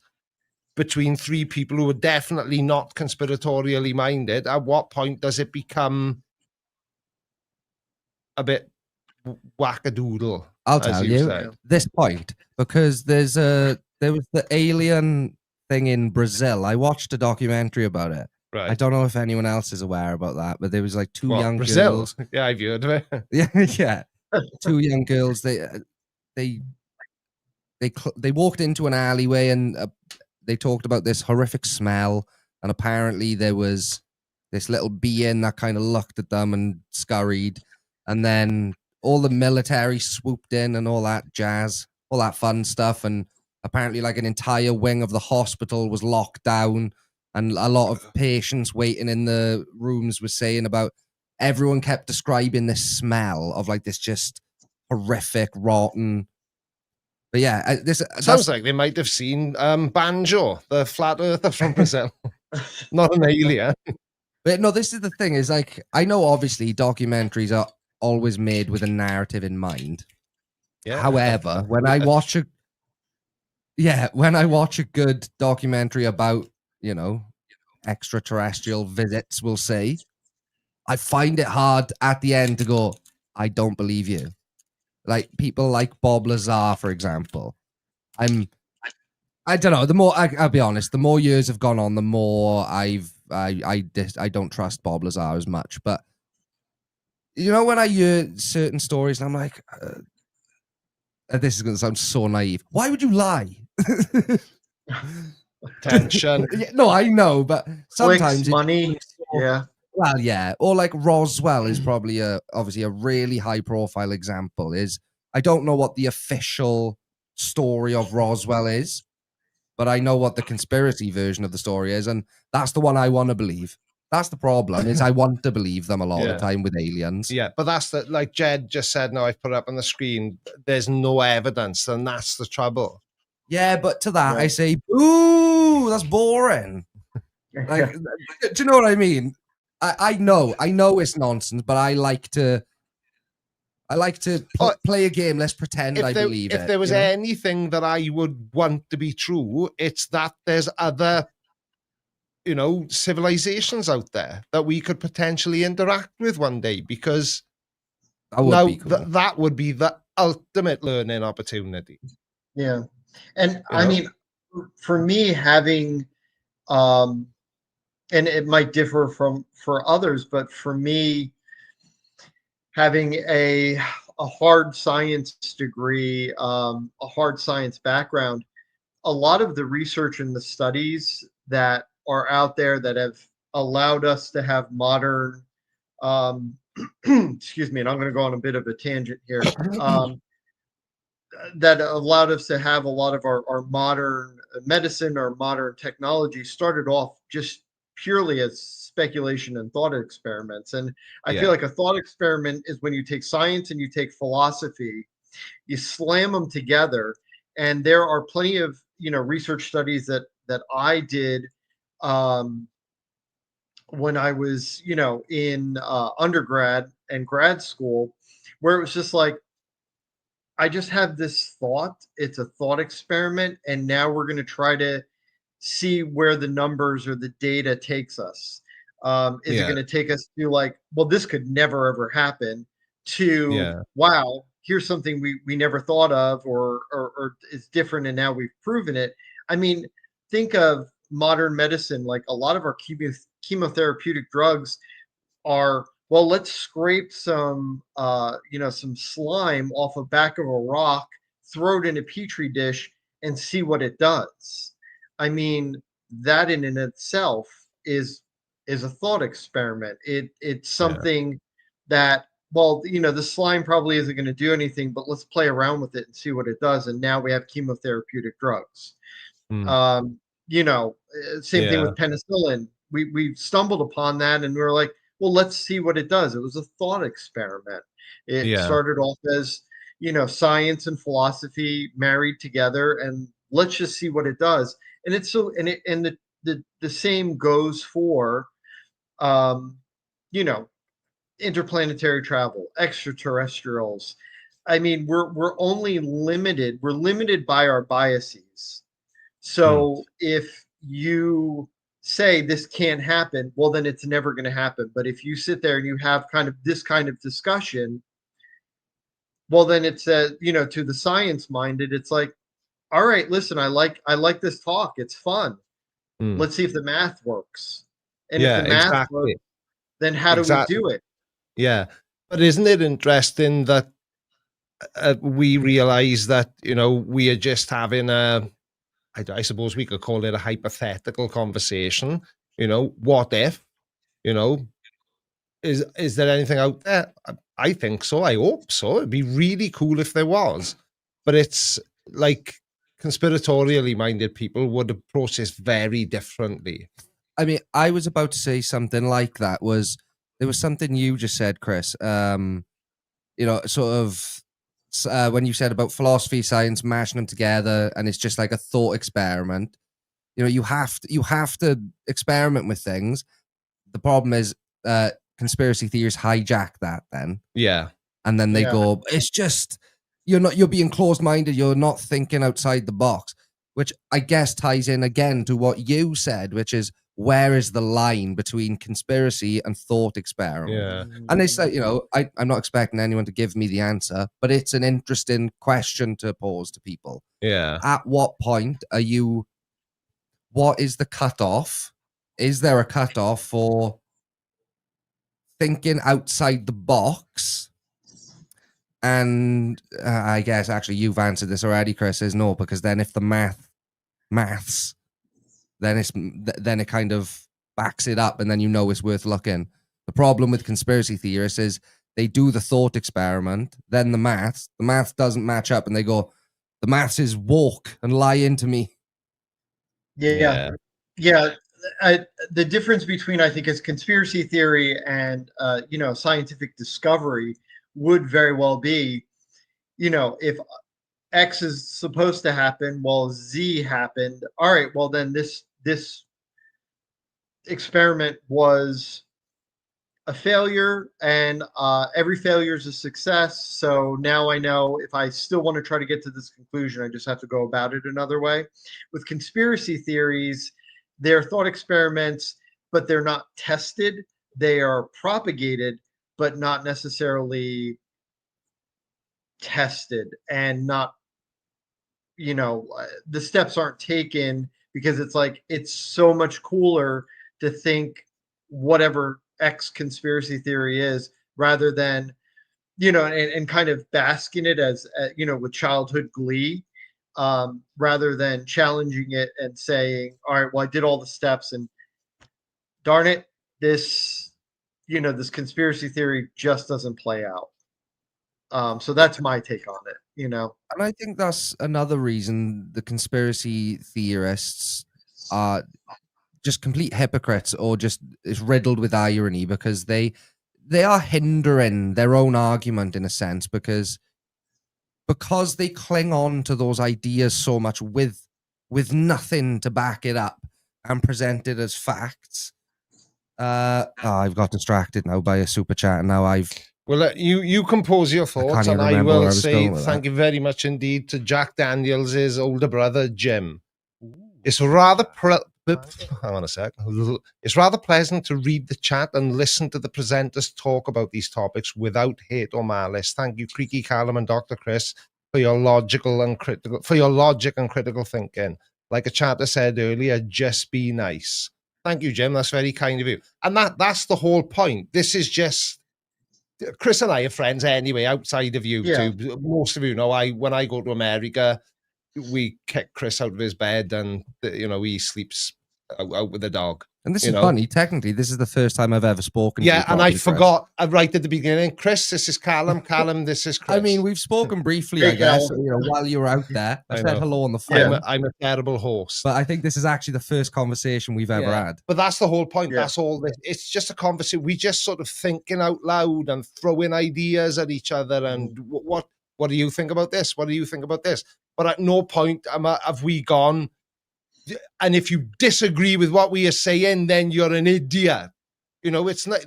between three people who are definitely not conspiratorially minded, at what point does it become a bit wackadoodle,
I'll
as
tell
you
you
said?
this point, because there was the alien thing in Brazil. I watched a documentary about it.
Right.
I don't know if anyone else is aware about that, but there was like two
What,
young
Brazil?
girls.
Yeah, I've heard of it.
Yeah, yeah, two young girls. They they walked into an alleyway and they talked about this horrific smell, and apparently there was this little being that kind of looked at them and scurried, and then all the military swooped in and all that jazz, all that fun stuff, and apparently like an entire wing of the hospital was locked down, and a lot of patients waiting in the rooms was saying about everyone kept describing this smell of like this just horrific rotten. But yeah,
Sounds like they might have seen Banjo, the flat earther from Brazil. Not an alien.
But no, this is the thing, is like, I know obviously documentaries are always made with a narrative in mind.
Yeah.
However, when I watch a good documentary about, extraterrestrial visits, we'll say, I find it hard at the end to go, I don't believe you. Like people like Bob Lazar, for example. I don't know. The more I'll be honest, the more years have gone on, the more I don't trust Bob Lazar as much. But when I hear certain stories, and I'm like, this is going to sound so naive. Why would you lie?
Tension.
No, I know, but sometimes
Clicks, money. Yeah.
Well, yeah, or like Roswell is probably obviously a really high profile example. Is I don't know what the official story of Roswell is, but I know what the conspiracy version of the story is, and that's the one I want to believe. That's the problem, is I want to believe them a lot of the time with aliens.
Yeah, but that's like Jed just said, now I've put it up on the screen, there's no evidence, and that's the trouble.
Yeah, but to that I say, ooh, that's boring. Like, do you know what I mean? I know it's nonsense, but I like to play a game. Let's pretend I believe it.
If there was anything that I would want to be true, it's that there's other, civilizations out there that we could potentially interact with one day, because that would be the ultimate learning opportunity.
Yeah. And I mean, for me, having, and it might differ for others, but for me, having a hard science degree, a hard science background, a lot of the research and the studies that are out there that have allowed us to have modern, excuse me, and I'm going to go on a bit of a tangent here, that allowed us to have a lot of our modern medicine or modern technology started off just purely as speculation and thought experiments. And I feel like a thought experiment is when you take science and you take philosophy, you slam them together. And there are plenty of, research studies that I did when I was, in undergrad and grad school, where it was just like, I just have this thought. It's a thought experiment. And now we're going to try to see where the numbers or the data takes us. Is it going to take us to like, well, this could never, ever happen, to, wow, here's something we never thought of, or it's different, and now we've proven it. I mean, think of modern medicine. Like a lot of our chemotherapeutic drugs are, well, let's scrape some some slime off the back of a rock, throw it in a petri dish, and see what it does. I mean, that in itself is a thought experiment. It's something that well, the slime probably isn't going to do anything, but let's play around with it and see what it does. And now we have chemotherapeutic drugs.
Hmm.
Same thing
Yeah.
with penicillin. We stumbled upon that and we were like, well, let's see what it does. It was a thought experiment. It
Yeah.
started off as, science and philosophy married together, and let's just see what it does. And it's so, and the same goes for, um, you know, interplanetary travel, extraterrestrials. I mean, we're only limited. We're limited by our biases. So if you say this can't happen, well, then it's never going to happen. But if you sit there and you have kind of this kind of discussion, well, then it's to the science minded, it's like, all right, listen, I like this talk. It's fun.
Hmm.
Let's see if the math works. And if
Yeah,
the math
exactly.
works, then how do we
Exactly.
do it?
Yeah. But isn't it interesting that we realize that, we are just having I suppose we could call it a hypothetical conversation. What if, you know, is there anything out there? I think so. I hope so. It'd be really cool if there was. But it's like conspiratorially minded people would approach this very differently.
I mean, I was about to say something like that. There was something you just said, Chris. Sort of when you said about philosophy, science, mashing them together, and it's just like a thought experiment. You have to experiment with things. The problem is, conspiracy theories hijack that then,
Yeah.
and then they
Yeah.
go, it's just you're being closed minded. You're not thinking outside the box, which I guess ties in again to what you said, which is where is the line between conspiracy and thought experiment?
Yeah.
And it's like, I'm not expecting anyone to give me the answer, but it's an interesting question to pose to people.
Yeah.
At what point what is the cutoff? Is there a cutoff for thinking outside the box? And I guess actually you've answered this already, Chris, is no, because then if the maths, then it kind of backs it up, and then it's worth looking. The problem with conspiracy theorists is they do the thought experiment, then the math doesn't match up, and they go, the maths is woke and lie into me.
Yeah. The difference between, I think, is conspiracy theory and scientific discovery would very well be, if X is supposed to happen, well, Z happened. All right, well then this experiment was a failure, and every failure is a success. So now I know if I still want to try to get to this conclusion, I just have to go about it another way. With conspiracy theories, they're thought experiments, but they're not tested. They are propagated, but not necessarily tested, and not, the steps aren't taken, because it's like, it's so much cooler to think whatever X conspiracy theory is, rather than, and kind of bask in it as, with childhood glee, rather than challenging it and saying, all right, well, I did all the steps, and darn it, this conspiracy theory just doesn't play out. So that's my take on it,
And I think that's another reason the conspiracy theorists are just complete hypocrites, or just is riddled with irony, because they are hindering their own argument in a sense, because they cling on to those ideas so much with nothing to back it up and present it as facts. I've got distracted now by a super chat, and now
Well, you compose your thoughts,
even
and I
remember where I
will
was
say
going with
thank you very much indeed to Jack Daniels' older brother, Jim. It's rather hang on a sec. It's rather pleasant to read the chat and listen to the presenters talk about these topics without hate or malice. Thank you, Creaky Callum and Dr. Chris, for your logic and critical thinking. Like a chatter said earlier, just be nice. Thank you, Jim. That's very kind of you. And that's the whole point. This is just Chris and I are friends anyway, outside of YouTube. Yeah. Most of you know, when I go to America, we kick Chris out of his bed, and he sleeps out with the dog.
And this
You
is
know?
funny. Technically, this is the first time I've ever spoken to you.
Yeah, and I
properly, Chris.
forgot right at the beginning. Chris, this is Callum. Callum, this is Chris.
I mean, we've spoken briefly,
Hey,
I guess,
Callum.
you know, while you were out there. I
I
said
know.
hello on the phone,
I'm a terrible host.
but I think this is actually the first conversation we've ever
Yeah,
had.
But that's the whole point.
Yeah.
That's all this. It's just a conversation. We just sort of thinking out loud and throwing ideas at each other. And what do you think about this? What do you think about this? But at no point have we gone. And if you disagree with what we are saying, then you're an idiot. You know, it's not.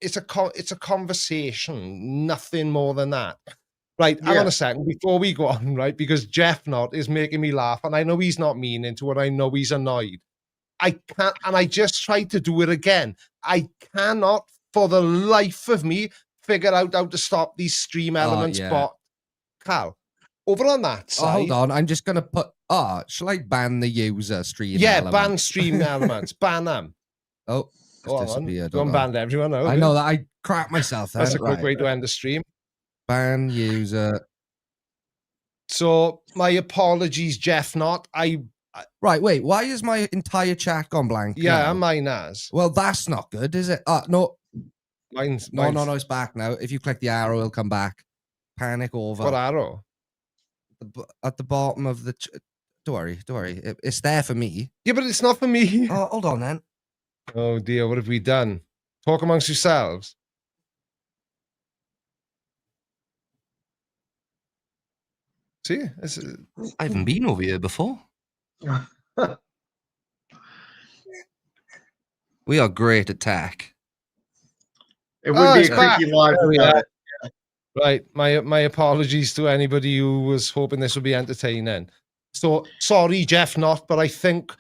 It's a conversation. Nothing more than that. Right, hang on
Yeah.
a second before we go on, right? Because Jeff Knott is making me laugh, and I know he's not meaning to, and I know he's annoyed. I can't, and I just tried to do it again. I cannot, for the life of me, figure out how to stop these stream elements.
yeah.
But Cal, over on that
Oh,
side,
hold on. I'm just going to put, shall I ban the user stream?
yeah,
element?
ban stream elements, ban them.
Oh, it's
Go on,
disappeared.
go and
Hold on.
ban everyone. Now,
I know that I crap myself.
That's a
then.
quick
Right.
way to end the stream.
Ban user.
So my apologies, Jeff Knott.
Right, wait. Why is my entire chat gone blank?
Yeah,
now?
mine has.
Well, that's not good, is it? No.
Mine's
No, it's back now. If you click the arrow, it'll come back. Panic over.
What arrow?
At the bottom of the... Don't worry. It's there for me.
Yeah, but it's not for me.
Oh, hold on then.
Oh dear, what have we done? Talk amongst yourselves. See,
I haven't been over here before. We are great at tech.
It would be
it's
a creaky
back.
live
There we
without
are.
it.
right. My apologies to anybody who was hoping this would be entertaining. So sorry, Jeff, not, but I think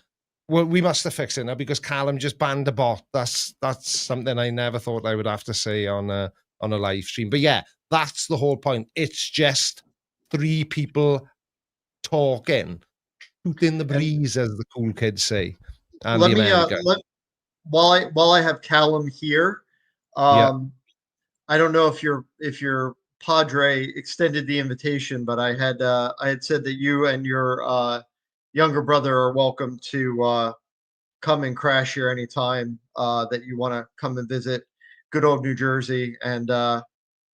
we must have fixed it now because Callum just banned a bot. That's something I never thought I would have to say on a live stream. But yeah, that's the whole point. It's just three people talking, shooting the breeze, as the cool kids say. And
Let
the
me
American.
while I have Callum here, I don't know if your Padre extended the invitation, but I had said that you and your younger brother are welcome to come and crash here anytime that you want to come and visit good old New Jersey, and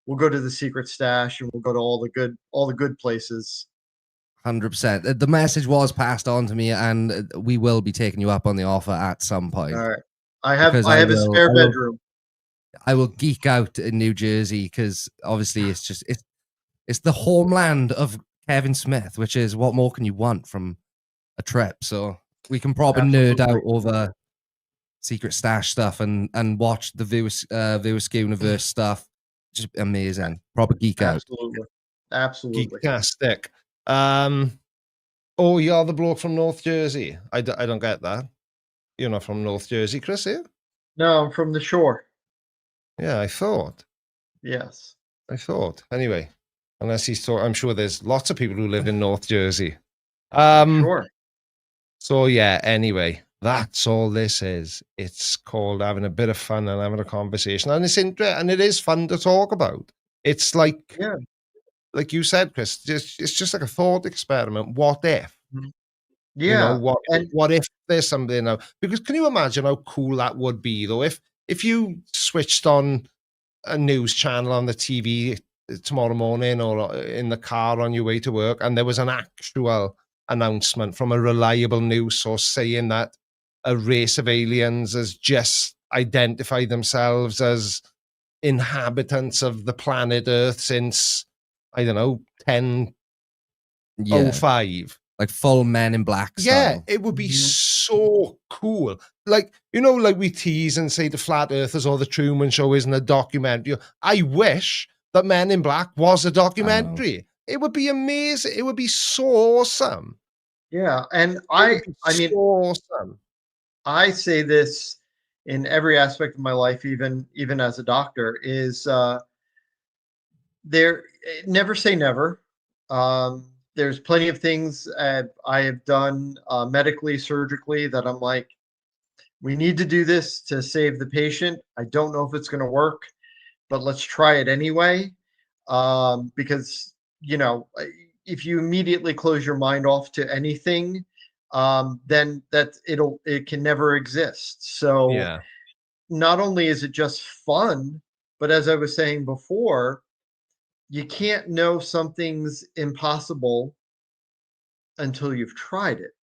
we'll go to the secret stash and we'll go to all the good places.
100%. The message was passed on to me, and we will be taking you up on the offer at some point.
All right, I have
Because
a spare bedroom.
I will geek out in New Jersey because obviously it's the homeland of Kevin Smith, which is what more can you want from a trip? So we can probably nerd out over secret stash stuff and watch the Viewers Universe stuff. Just amazing. Proper geek out.
Absolutely.
Geektastic. Oh, you're the bloke from North Jersey. I don't get that. You're not from North Jersey, Chris, here?
No, I'm from the shore.
Yeah, I thought.
Yes.
I thought. Anyway, unless he's talking, I'm sure there's lots of people who live in North Jersey.
Sure.
So yeah, anyway, that's all this is. It's called having a bit of fun and having a conversation. And it's interesting, and it is fun to talk about. It's like, like you said, Chris, it's just like a thought experiment. What if?
Yeah.
You know, what if there's something now? Because can you imagine how cool that would be, though? If you switched on a news channel on the TV tomorrow morning or in the car on your way to work, and there was an actual announcement from a reliable news source saying that a race of aliens has just identified themselves as inhabitants of the planet Earth since, I don't know, 10:05.
Like full Men in Black style.
Yeah, it would be so cool. Like, you know, like we tease and say the Flat Earthers or the Truman Show isn't a documentary. I wish that Men in Black was a documentary. It would be amazing. It would be so awesome.
Yeah, and I mean,
so awesome.
I say this in every aspect of my life, even as a doctor, is never say never. There's plenty of things I have done medically, surgically that I'm like, we need to do this to save the patient. I don't know if it's going to work, but let's try it anyway. Because, you know, if you immediately close your mind off to anything, then it can never exist. So
Yeah.
not only is it just fun, but as I was saying before, you can't know something's impossible until you've tried it.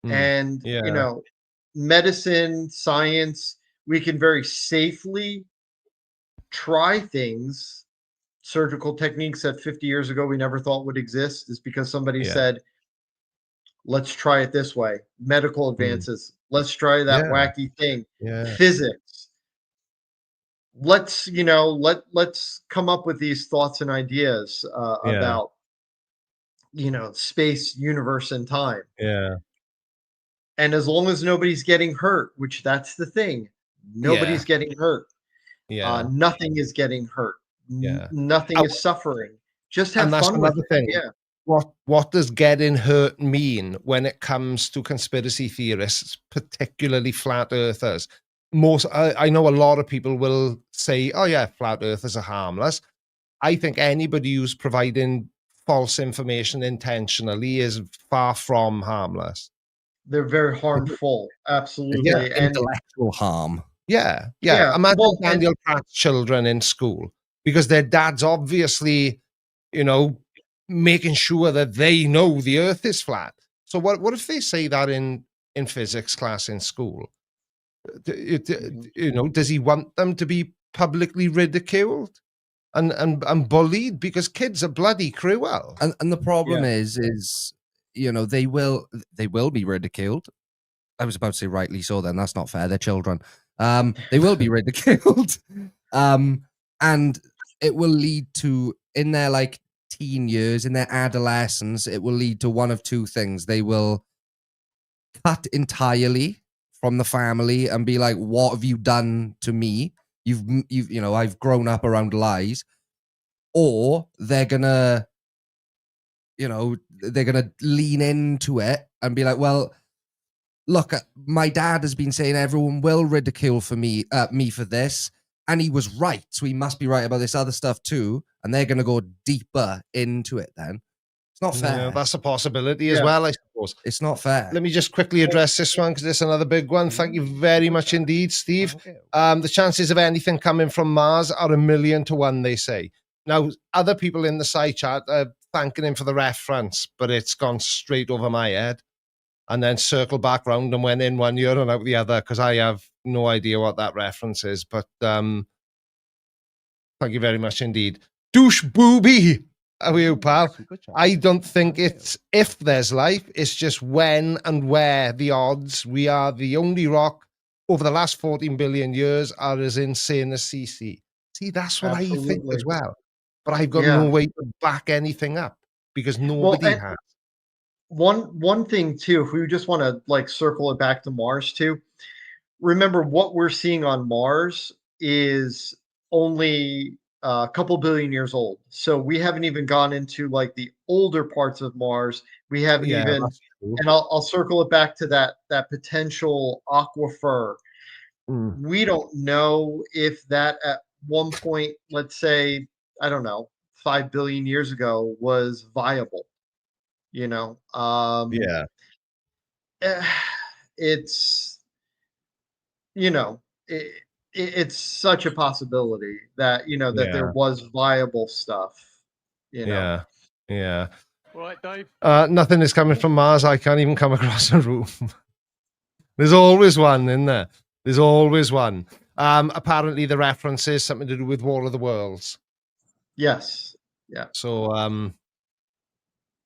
Mm.
And,
Yeah.
medicine, science, we can very safely try things, surgical techniques that 50 years ago we never thought would exist is because somebody
Yeah.
said, let's try it this way. Medical
Mm.
advances. Let's try that
Yeah.
wacky thing.
Yeah.
Physics. Let's come up with these thoughts and ideas
Yeah.
about space, universe, and time.
Yeah.
And as long as nobody's getting hurt, which that's the thing,
Yeah.
nobody's getting hurt.
Yeah.
Nothing is getting hurt.
Yeah.
Nothing is suffering. Just have
And that's
fun with
another
it.
thing.
Yeah.
What does getting hurt mean when it comes to conspiracy theorists, particularly flat earthers? I know a lot of people will say, "Oh yeah, flat earthers are harmless." I think anybody who's providing false information intentionally is far from harmless.
They're very harmful.
Yeah.
Absolutely. And
Intellectual harm.
Yeah, yeah.
yeah,
Imagine
well, and
Daniel Pratt's children in school because their dad's obviously, you know, making sure that they know the Earth is flat. So what if they say that in physics class in school? Does he want them to be publicly ridiculed and bullied because kids are bloody cruel?
And the problem is they will be ridiculed. I was about to say rightly so. Then that's not fair. They're children. They will be ridiculed, and it will lead to in their like teen years, in their adolescence, it will lead to one of two things. They will cut entirely from the family and be like, "What have you done to me? I've grown up around lies," or they're gonna lean into it and be like, "Well, look, my dad has been saying everyone will ridicule me for this, and he was right. So he must be right about this other stuff too." And they're going to go deeper into it. Then it's not fair.
Yeah, that's a possibility as well, I suppose.
It's not fair.
Let me just quickly address this one because it's another big one. Thank you very much indeed, Steve. The chances of anything coming from Mars are 1,000,000 to 1, they say. Now, other people in the side chat are thanking him for the reference, but it's gone straight over my head and then circled back round and went in one ear and out the other because I have no idea what that reference is. But thank you very much indeed. Douche booby. How are you, pal? I don't think it's if there's life, it's just when and where the odds. We are the only rock over the last 14 billion years are as insane as CC. See, that's what I think
Absolutely.
as well. But I've got no way to back anything up because nobody has.
One thing too, if we just want to like circle it back to Mars too, remember what we're seeing on Mars is only a couple billion years old. So we haven't even gone into like the older parts of Mars. We haven't even, and I'll circle it back to that potential aquifer. We don't know if that at one point, let's say, I don't know, 5 billion years ago was viable. It's it's such a possibility that that there was viable stuff.
Yeah.
Right, Dave.
Nothing is coming from Mars. I can't even come across a room. There's always one in there. There's always one. Apparently the reference is something to do with War of the Worlds.
Yes. Yeah.
So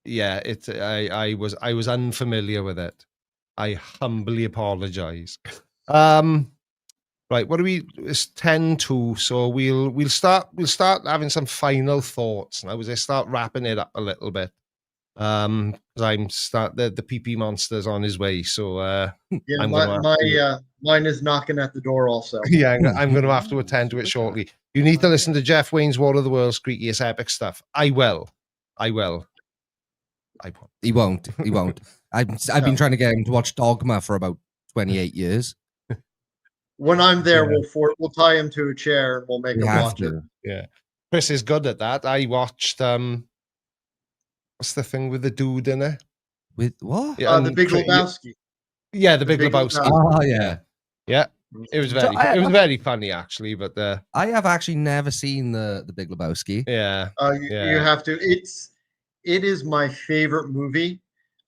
I was unfamiliar with it. I humbly apologize. Right, what are we? It's 10:02, so we'll start having some final thoughts now as I start wrapping it up a little bit. Because the PP monster's on his way, so
mine is knocking at the door also.
Yeah, I'm going to have to attend to it shortly. You need to listen to Jeff Wayne's War of the Worlds Creakiest Epic stuff. I will. I won't.
He won't. I've been trying to get him to watch Dogma for about 28 years.
When I'm there, we'll tie him to a chair and we'll make him watch it.
Yeah, Chris is good at that. I watched what's the thing with the dude in it?
With what?
Yeah,
The
and
Big
Cri-
Lebowski.
Yeah, the
The
Big
Big
Lebowski.
Lebowski.
Oh yeah.
Yeah, it was
So
very funny actually. But
I have actually never seen the Big Lebowski.
yeah,
You have to. It is my favorite movie.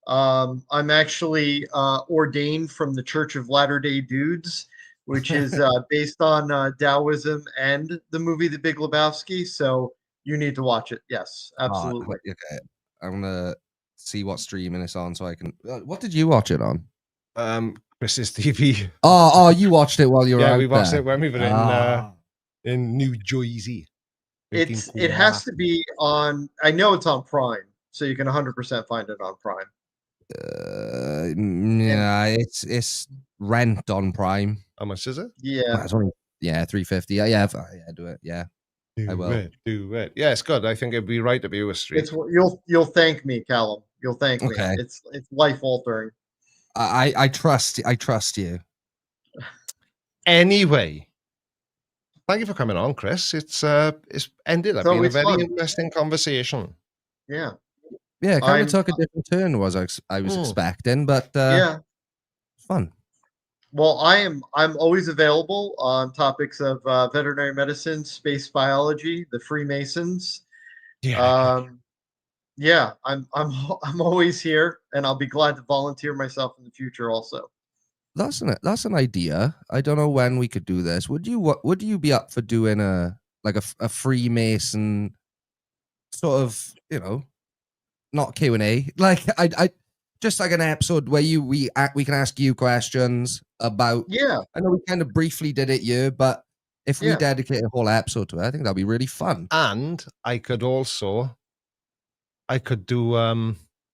I'm actually ordained from the Church of Latter-day Dudes, which is based on Taoism and the movie The Big Lebowski. So you need to watch it. Yes, absolutely.
Okay, I'm gonna see what streaming it's on so I can. What did you watch it on?
Chris's TV.
Oh, you watched it while you were
Yeah,
out
we watched
there.
it when we were in New Jersey.
It has to be on. I know it's on Prime, so you can 100% find it on Prime.
Yeah, it's Rent on Prime.
How much is it?
Yeah,
It's only $3.50. Yeah, do it. Yeah, I will.
Do it. Yeah, it's good. I think it'd be right up your street.
it's you'll thank me, Callum. You'll thank me.
Okay.
It's life altering.
I trust you.
Anyway, thank you for coming on, Chris. It's ended up being a very
fun.
interesting conversation.
Yeah.
Yeah, it kind
I'm-
of took a different turn was I was expecting, but
Yeah.
fun.
Well, I'm always available on topics of veterinary medicine, space biology, the Freemasons.
Yeah.
Yeah, I'm always here, and I'll be glad to volunteer myself in the future also.
That's an idea. I don't know when we could do this. Would you be up for doing a Freemason sort of, not Q&A, like I just like an episode where we can ask you questions about.
Yeah.
I know we kind of briefly did it here, but if we
Yeah.
dedicate a whole episode to it, I think that'd be really fun.
And I could do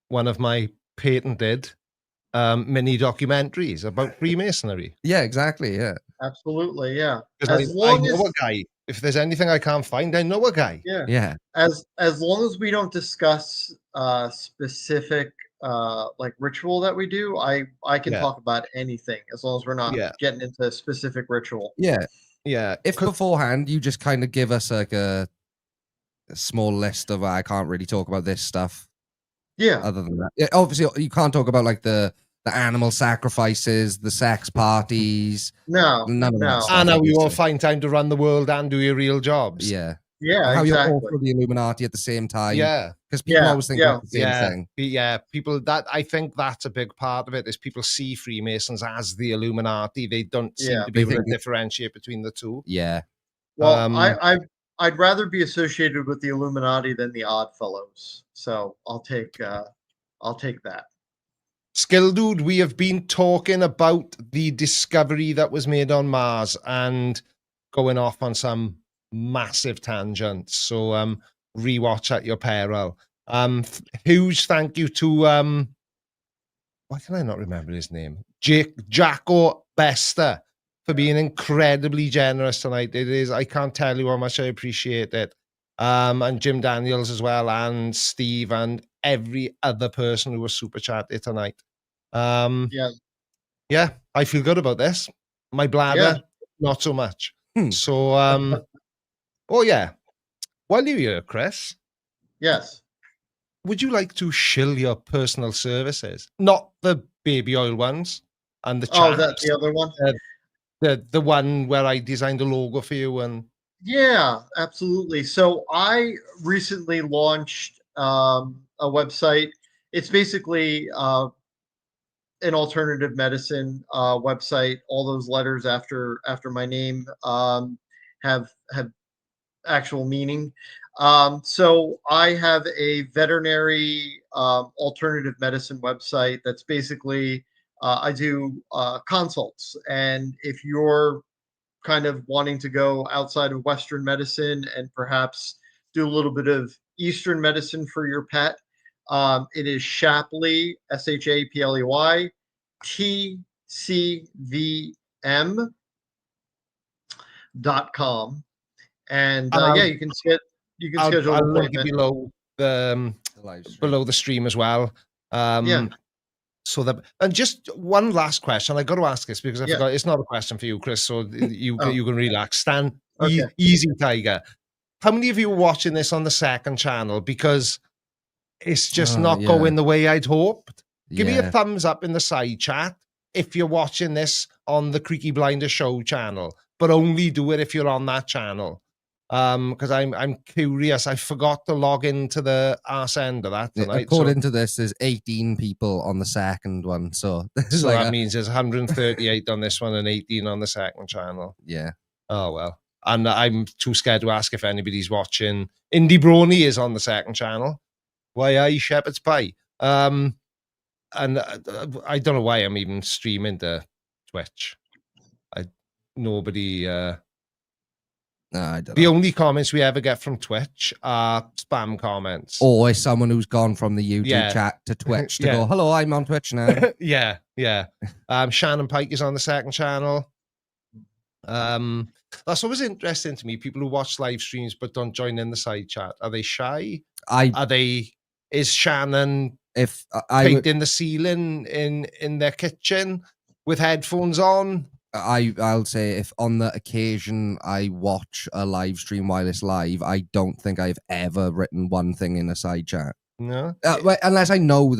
one of my patented mini documentaries about Freemasonry.
Yeah, exactly. Yeah.
Absolutely, yeah.
Because I know a guy. If there's anything I can't find, I know a guy.
Yeah.
Yeah.
As long as we don't discuss specific like ritual that we do, I can
Yeah.
talk about anything as long as we're not
Yeah.
getting into a specific ritual.
Yeah.
Yeah.
If beforehand you just kind of give us like a small list of I can't really talk about this stuff.
Yeah.
Other than that, obviously you can't talk about like the animal sacrifices, the sex parties.
No.
None of that
No.
stuff,
And how you all
obviously.
find time to run the world and do your real jobs.
Yeah.
Yeah,
How you're all
exactly.
for the Illuminati at the same time.
Yeah.
Because people
Yeah,
always think
yeah.
that's the same thing.
Yeah. People I think that's a big part of it is people see Freemasons as the Illuminati. They don't seem
Yeah.
to be able
They
to
think
differentiate between the two.
Yeah.
Well, I'd rather be associated with the Illuminati than the Odd Fellows. So I'll take that.
Skill Dude, we have been talking about the discovery that was made on Mars and going off on some massive tangents. So rewatch at your peril. Huge thank you to why can I not remember his name? Jacko Bester for being incredibly generous tonight. I can't tell you how much I appreciate it. And Jim Daniels as well, and Steve, and every other person who was super chatted tonight. Yeah, I feel good about this. My bladder, not so much. So, oh yeah. While you're here, Chris,
Yes.
would you like to shill your personal services? Not the baby oil ones and the
Oh, that's
chaps,
the other one.
the one where I designed a logo for you and
Yeah, absolutely. So I recently launched a website. It's basically an alternative medicine website. All those letters after my name have actual meaning. So I have a veterinary alternative medicine website that's basically I do consults, and if you're kind of wanting to go outside of Western medicine and perhaps do a little bit of Eastern medicine for your pet, it is Shapley, SHAPLEY, TCVM.com. And yeah, you can schedule
I'll
an
link it
appointment.
below the
live stream.
below the stream as well.
Yeah.
So that, and just one last question. I got to ask this because I
Yeah.
forgot. It's not a question for you, Chris. So you
Oh.
you can relax. Stan,
Okay.
easy, Tiger. How many of you are watching this on the second channel? Because it's just not
yeah.
going the way I'd hoped. Give me a
Yeah.
thumbs up in the side chat if you're watching this on the Creaky Blinder Show channel, but only do it if you're on that channel. Because I'm curious. I forgot to log into the arse end of that tonight.
According to this, there's 18 people on the second one. So,
So that means there's 138 on this one and 18 on the second channel.
yeah.
Oh, well. And I'm too scared to ask if anybody's watching. Indie Brony is on the second channel. Why are you Shepherd's Pie? And I don't know why I'm even streaming to Twitch. Nobody...
No, I don't
the
know.
only comments we ever get from Twitch are spam comments.
Or is someone who's gone from the YouTube
Yeah.
chat to Twitch to
Yeah.
go, hello, I'm on Twitch now.
Yeah. Shannon Pike is on the second channel. That's always interesting to me. People who watch live streams but don't join in the side chat. Are they shy? Is Shannon
If I
painting the ceiling in their kitchen with headphones on?
I'll say if on the occasion I watch a live stream while it's live, I don't think I've ever written one thing in a side chat.
No,
unless I know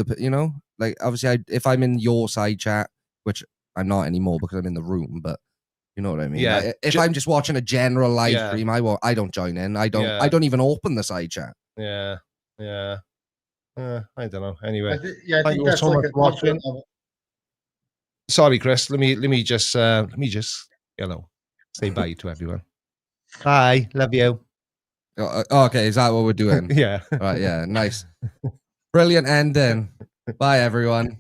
like obviously if I'm in your side chat, which I'm not anymore because I'm in the room, but you know what I mean.
Yeah.
Like, if I'm just watching a general live
Yeah.
stream, I don't join in. I
Yeah.
don't even open the side chat.
Yeah. I don't know. Anyway,
I
thank
think
you
that's
so
like
much
a
for watching.
comfort level.
Sorry, Chris. Let me just say bye to everyone. Bye. Love you.
Okay, is that what we're doing?
Yeah.
Right, yeah, nice. Brilliant ending. Bye, everyone.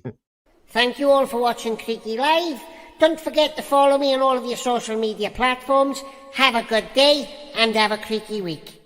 Thank you all for watching Creaky Live. Don't forget to follow me on all of your social media platforms. Have a good day and have a creaky week.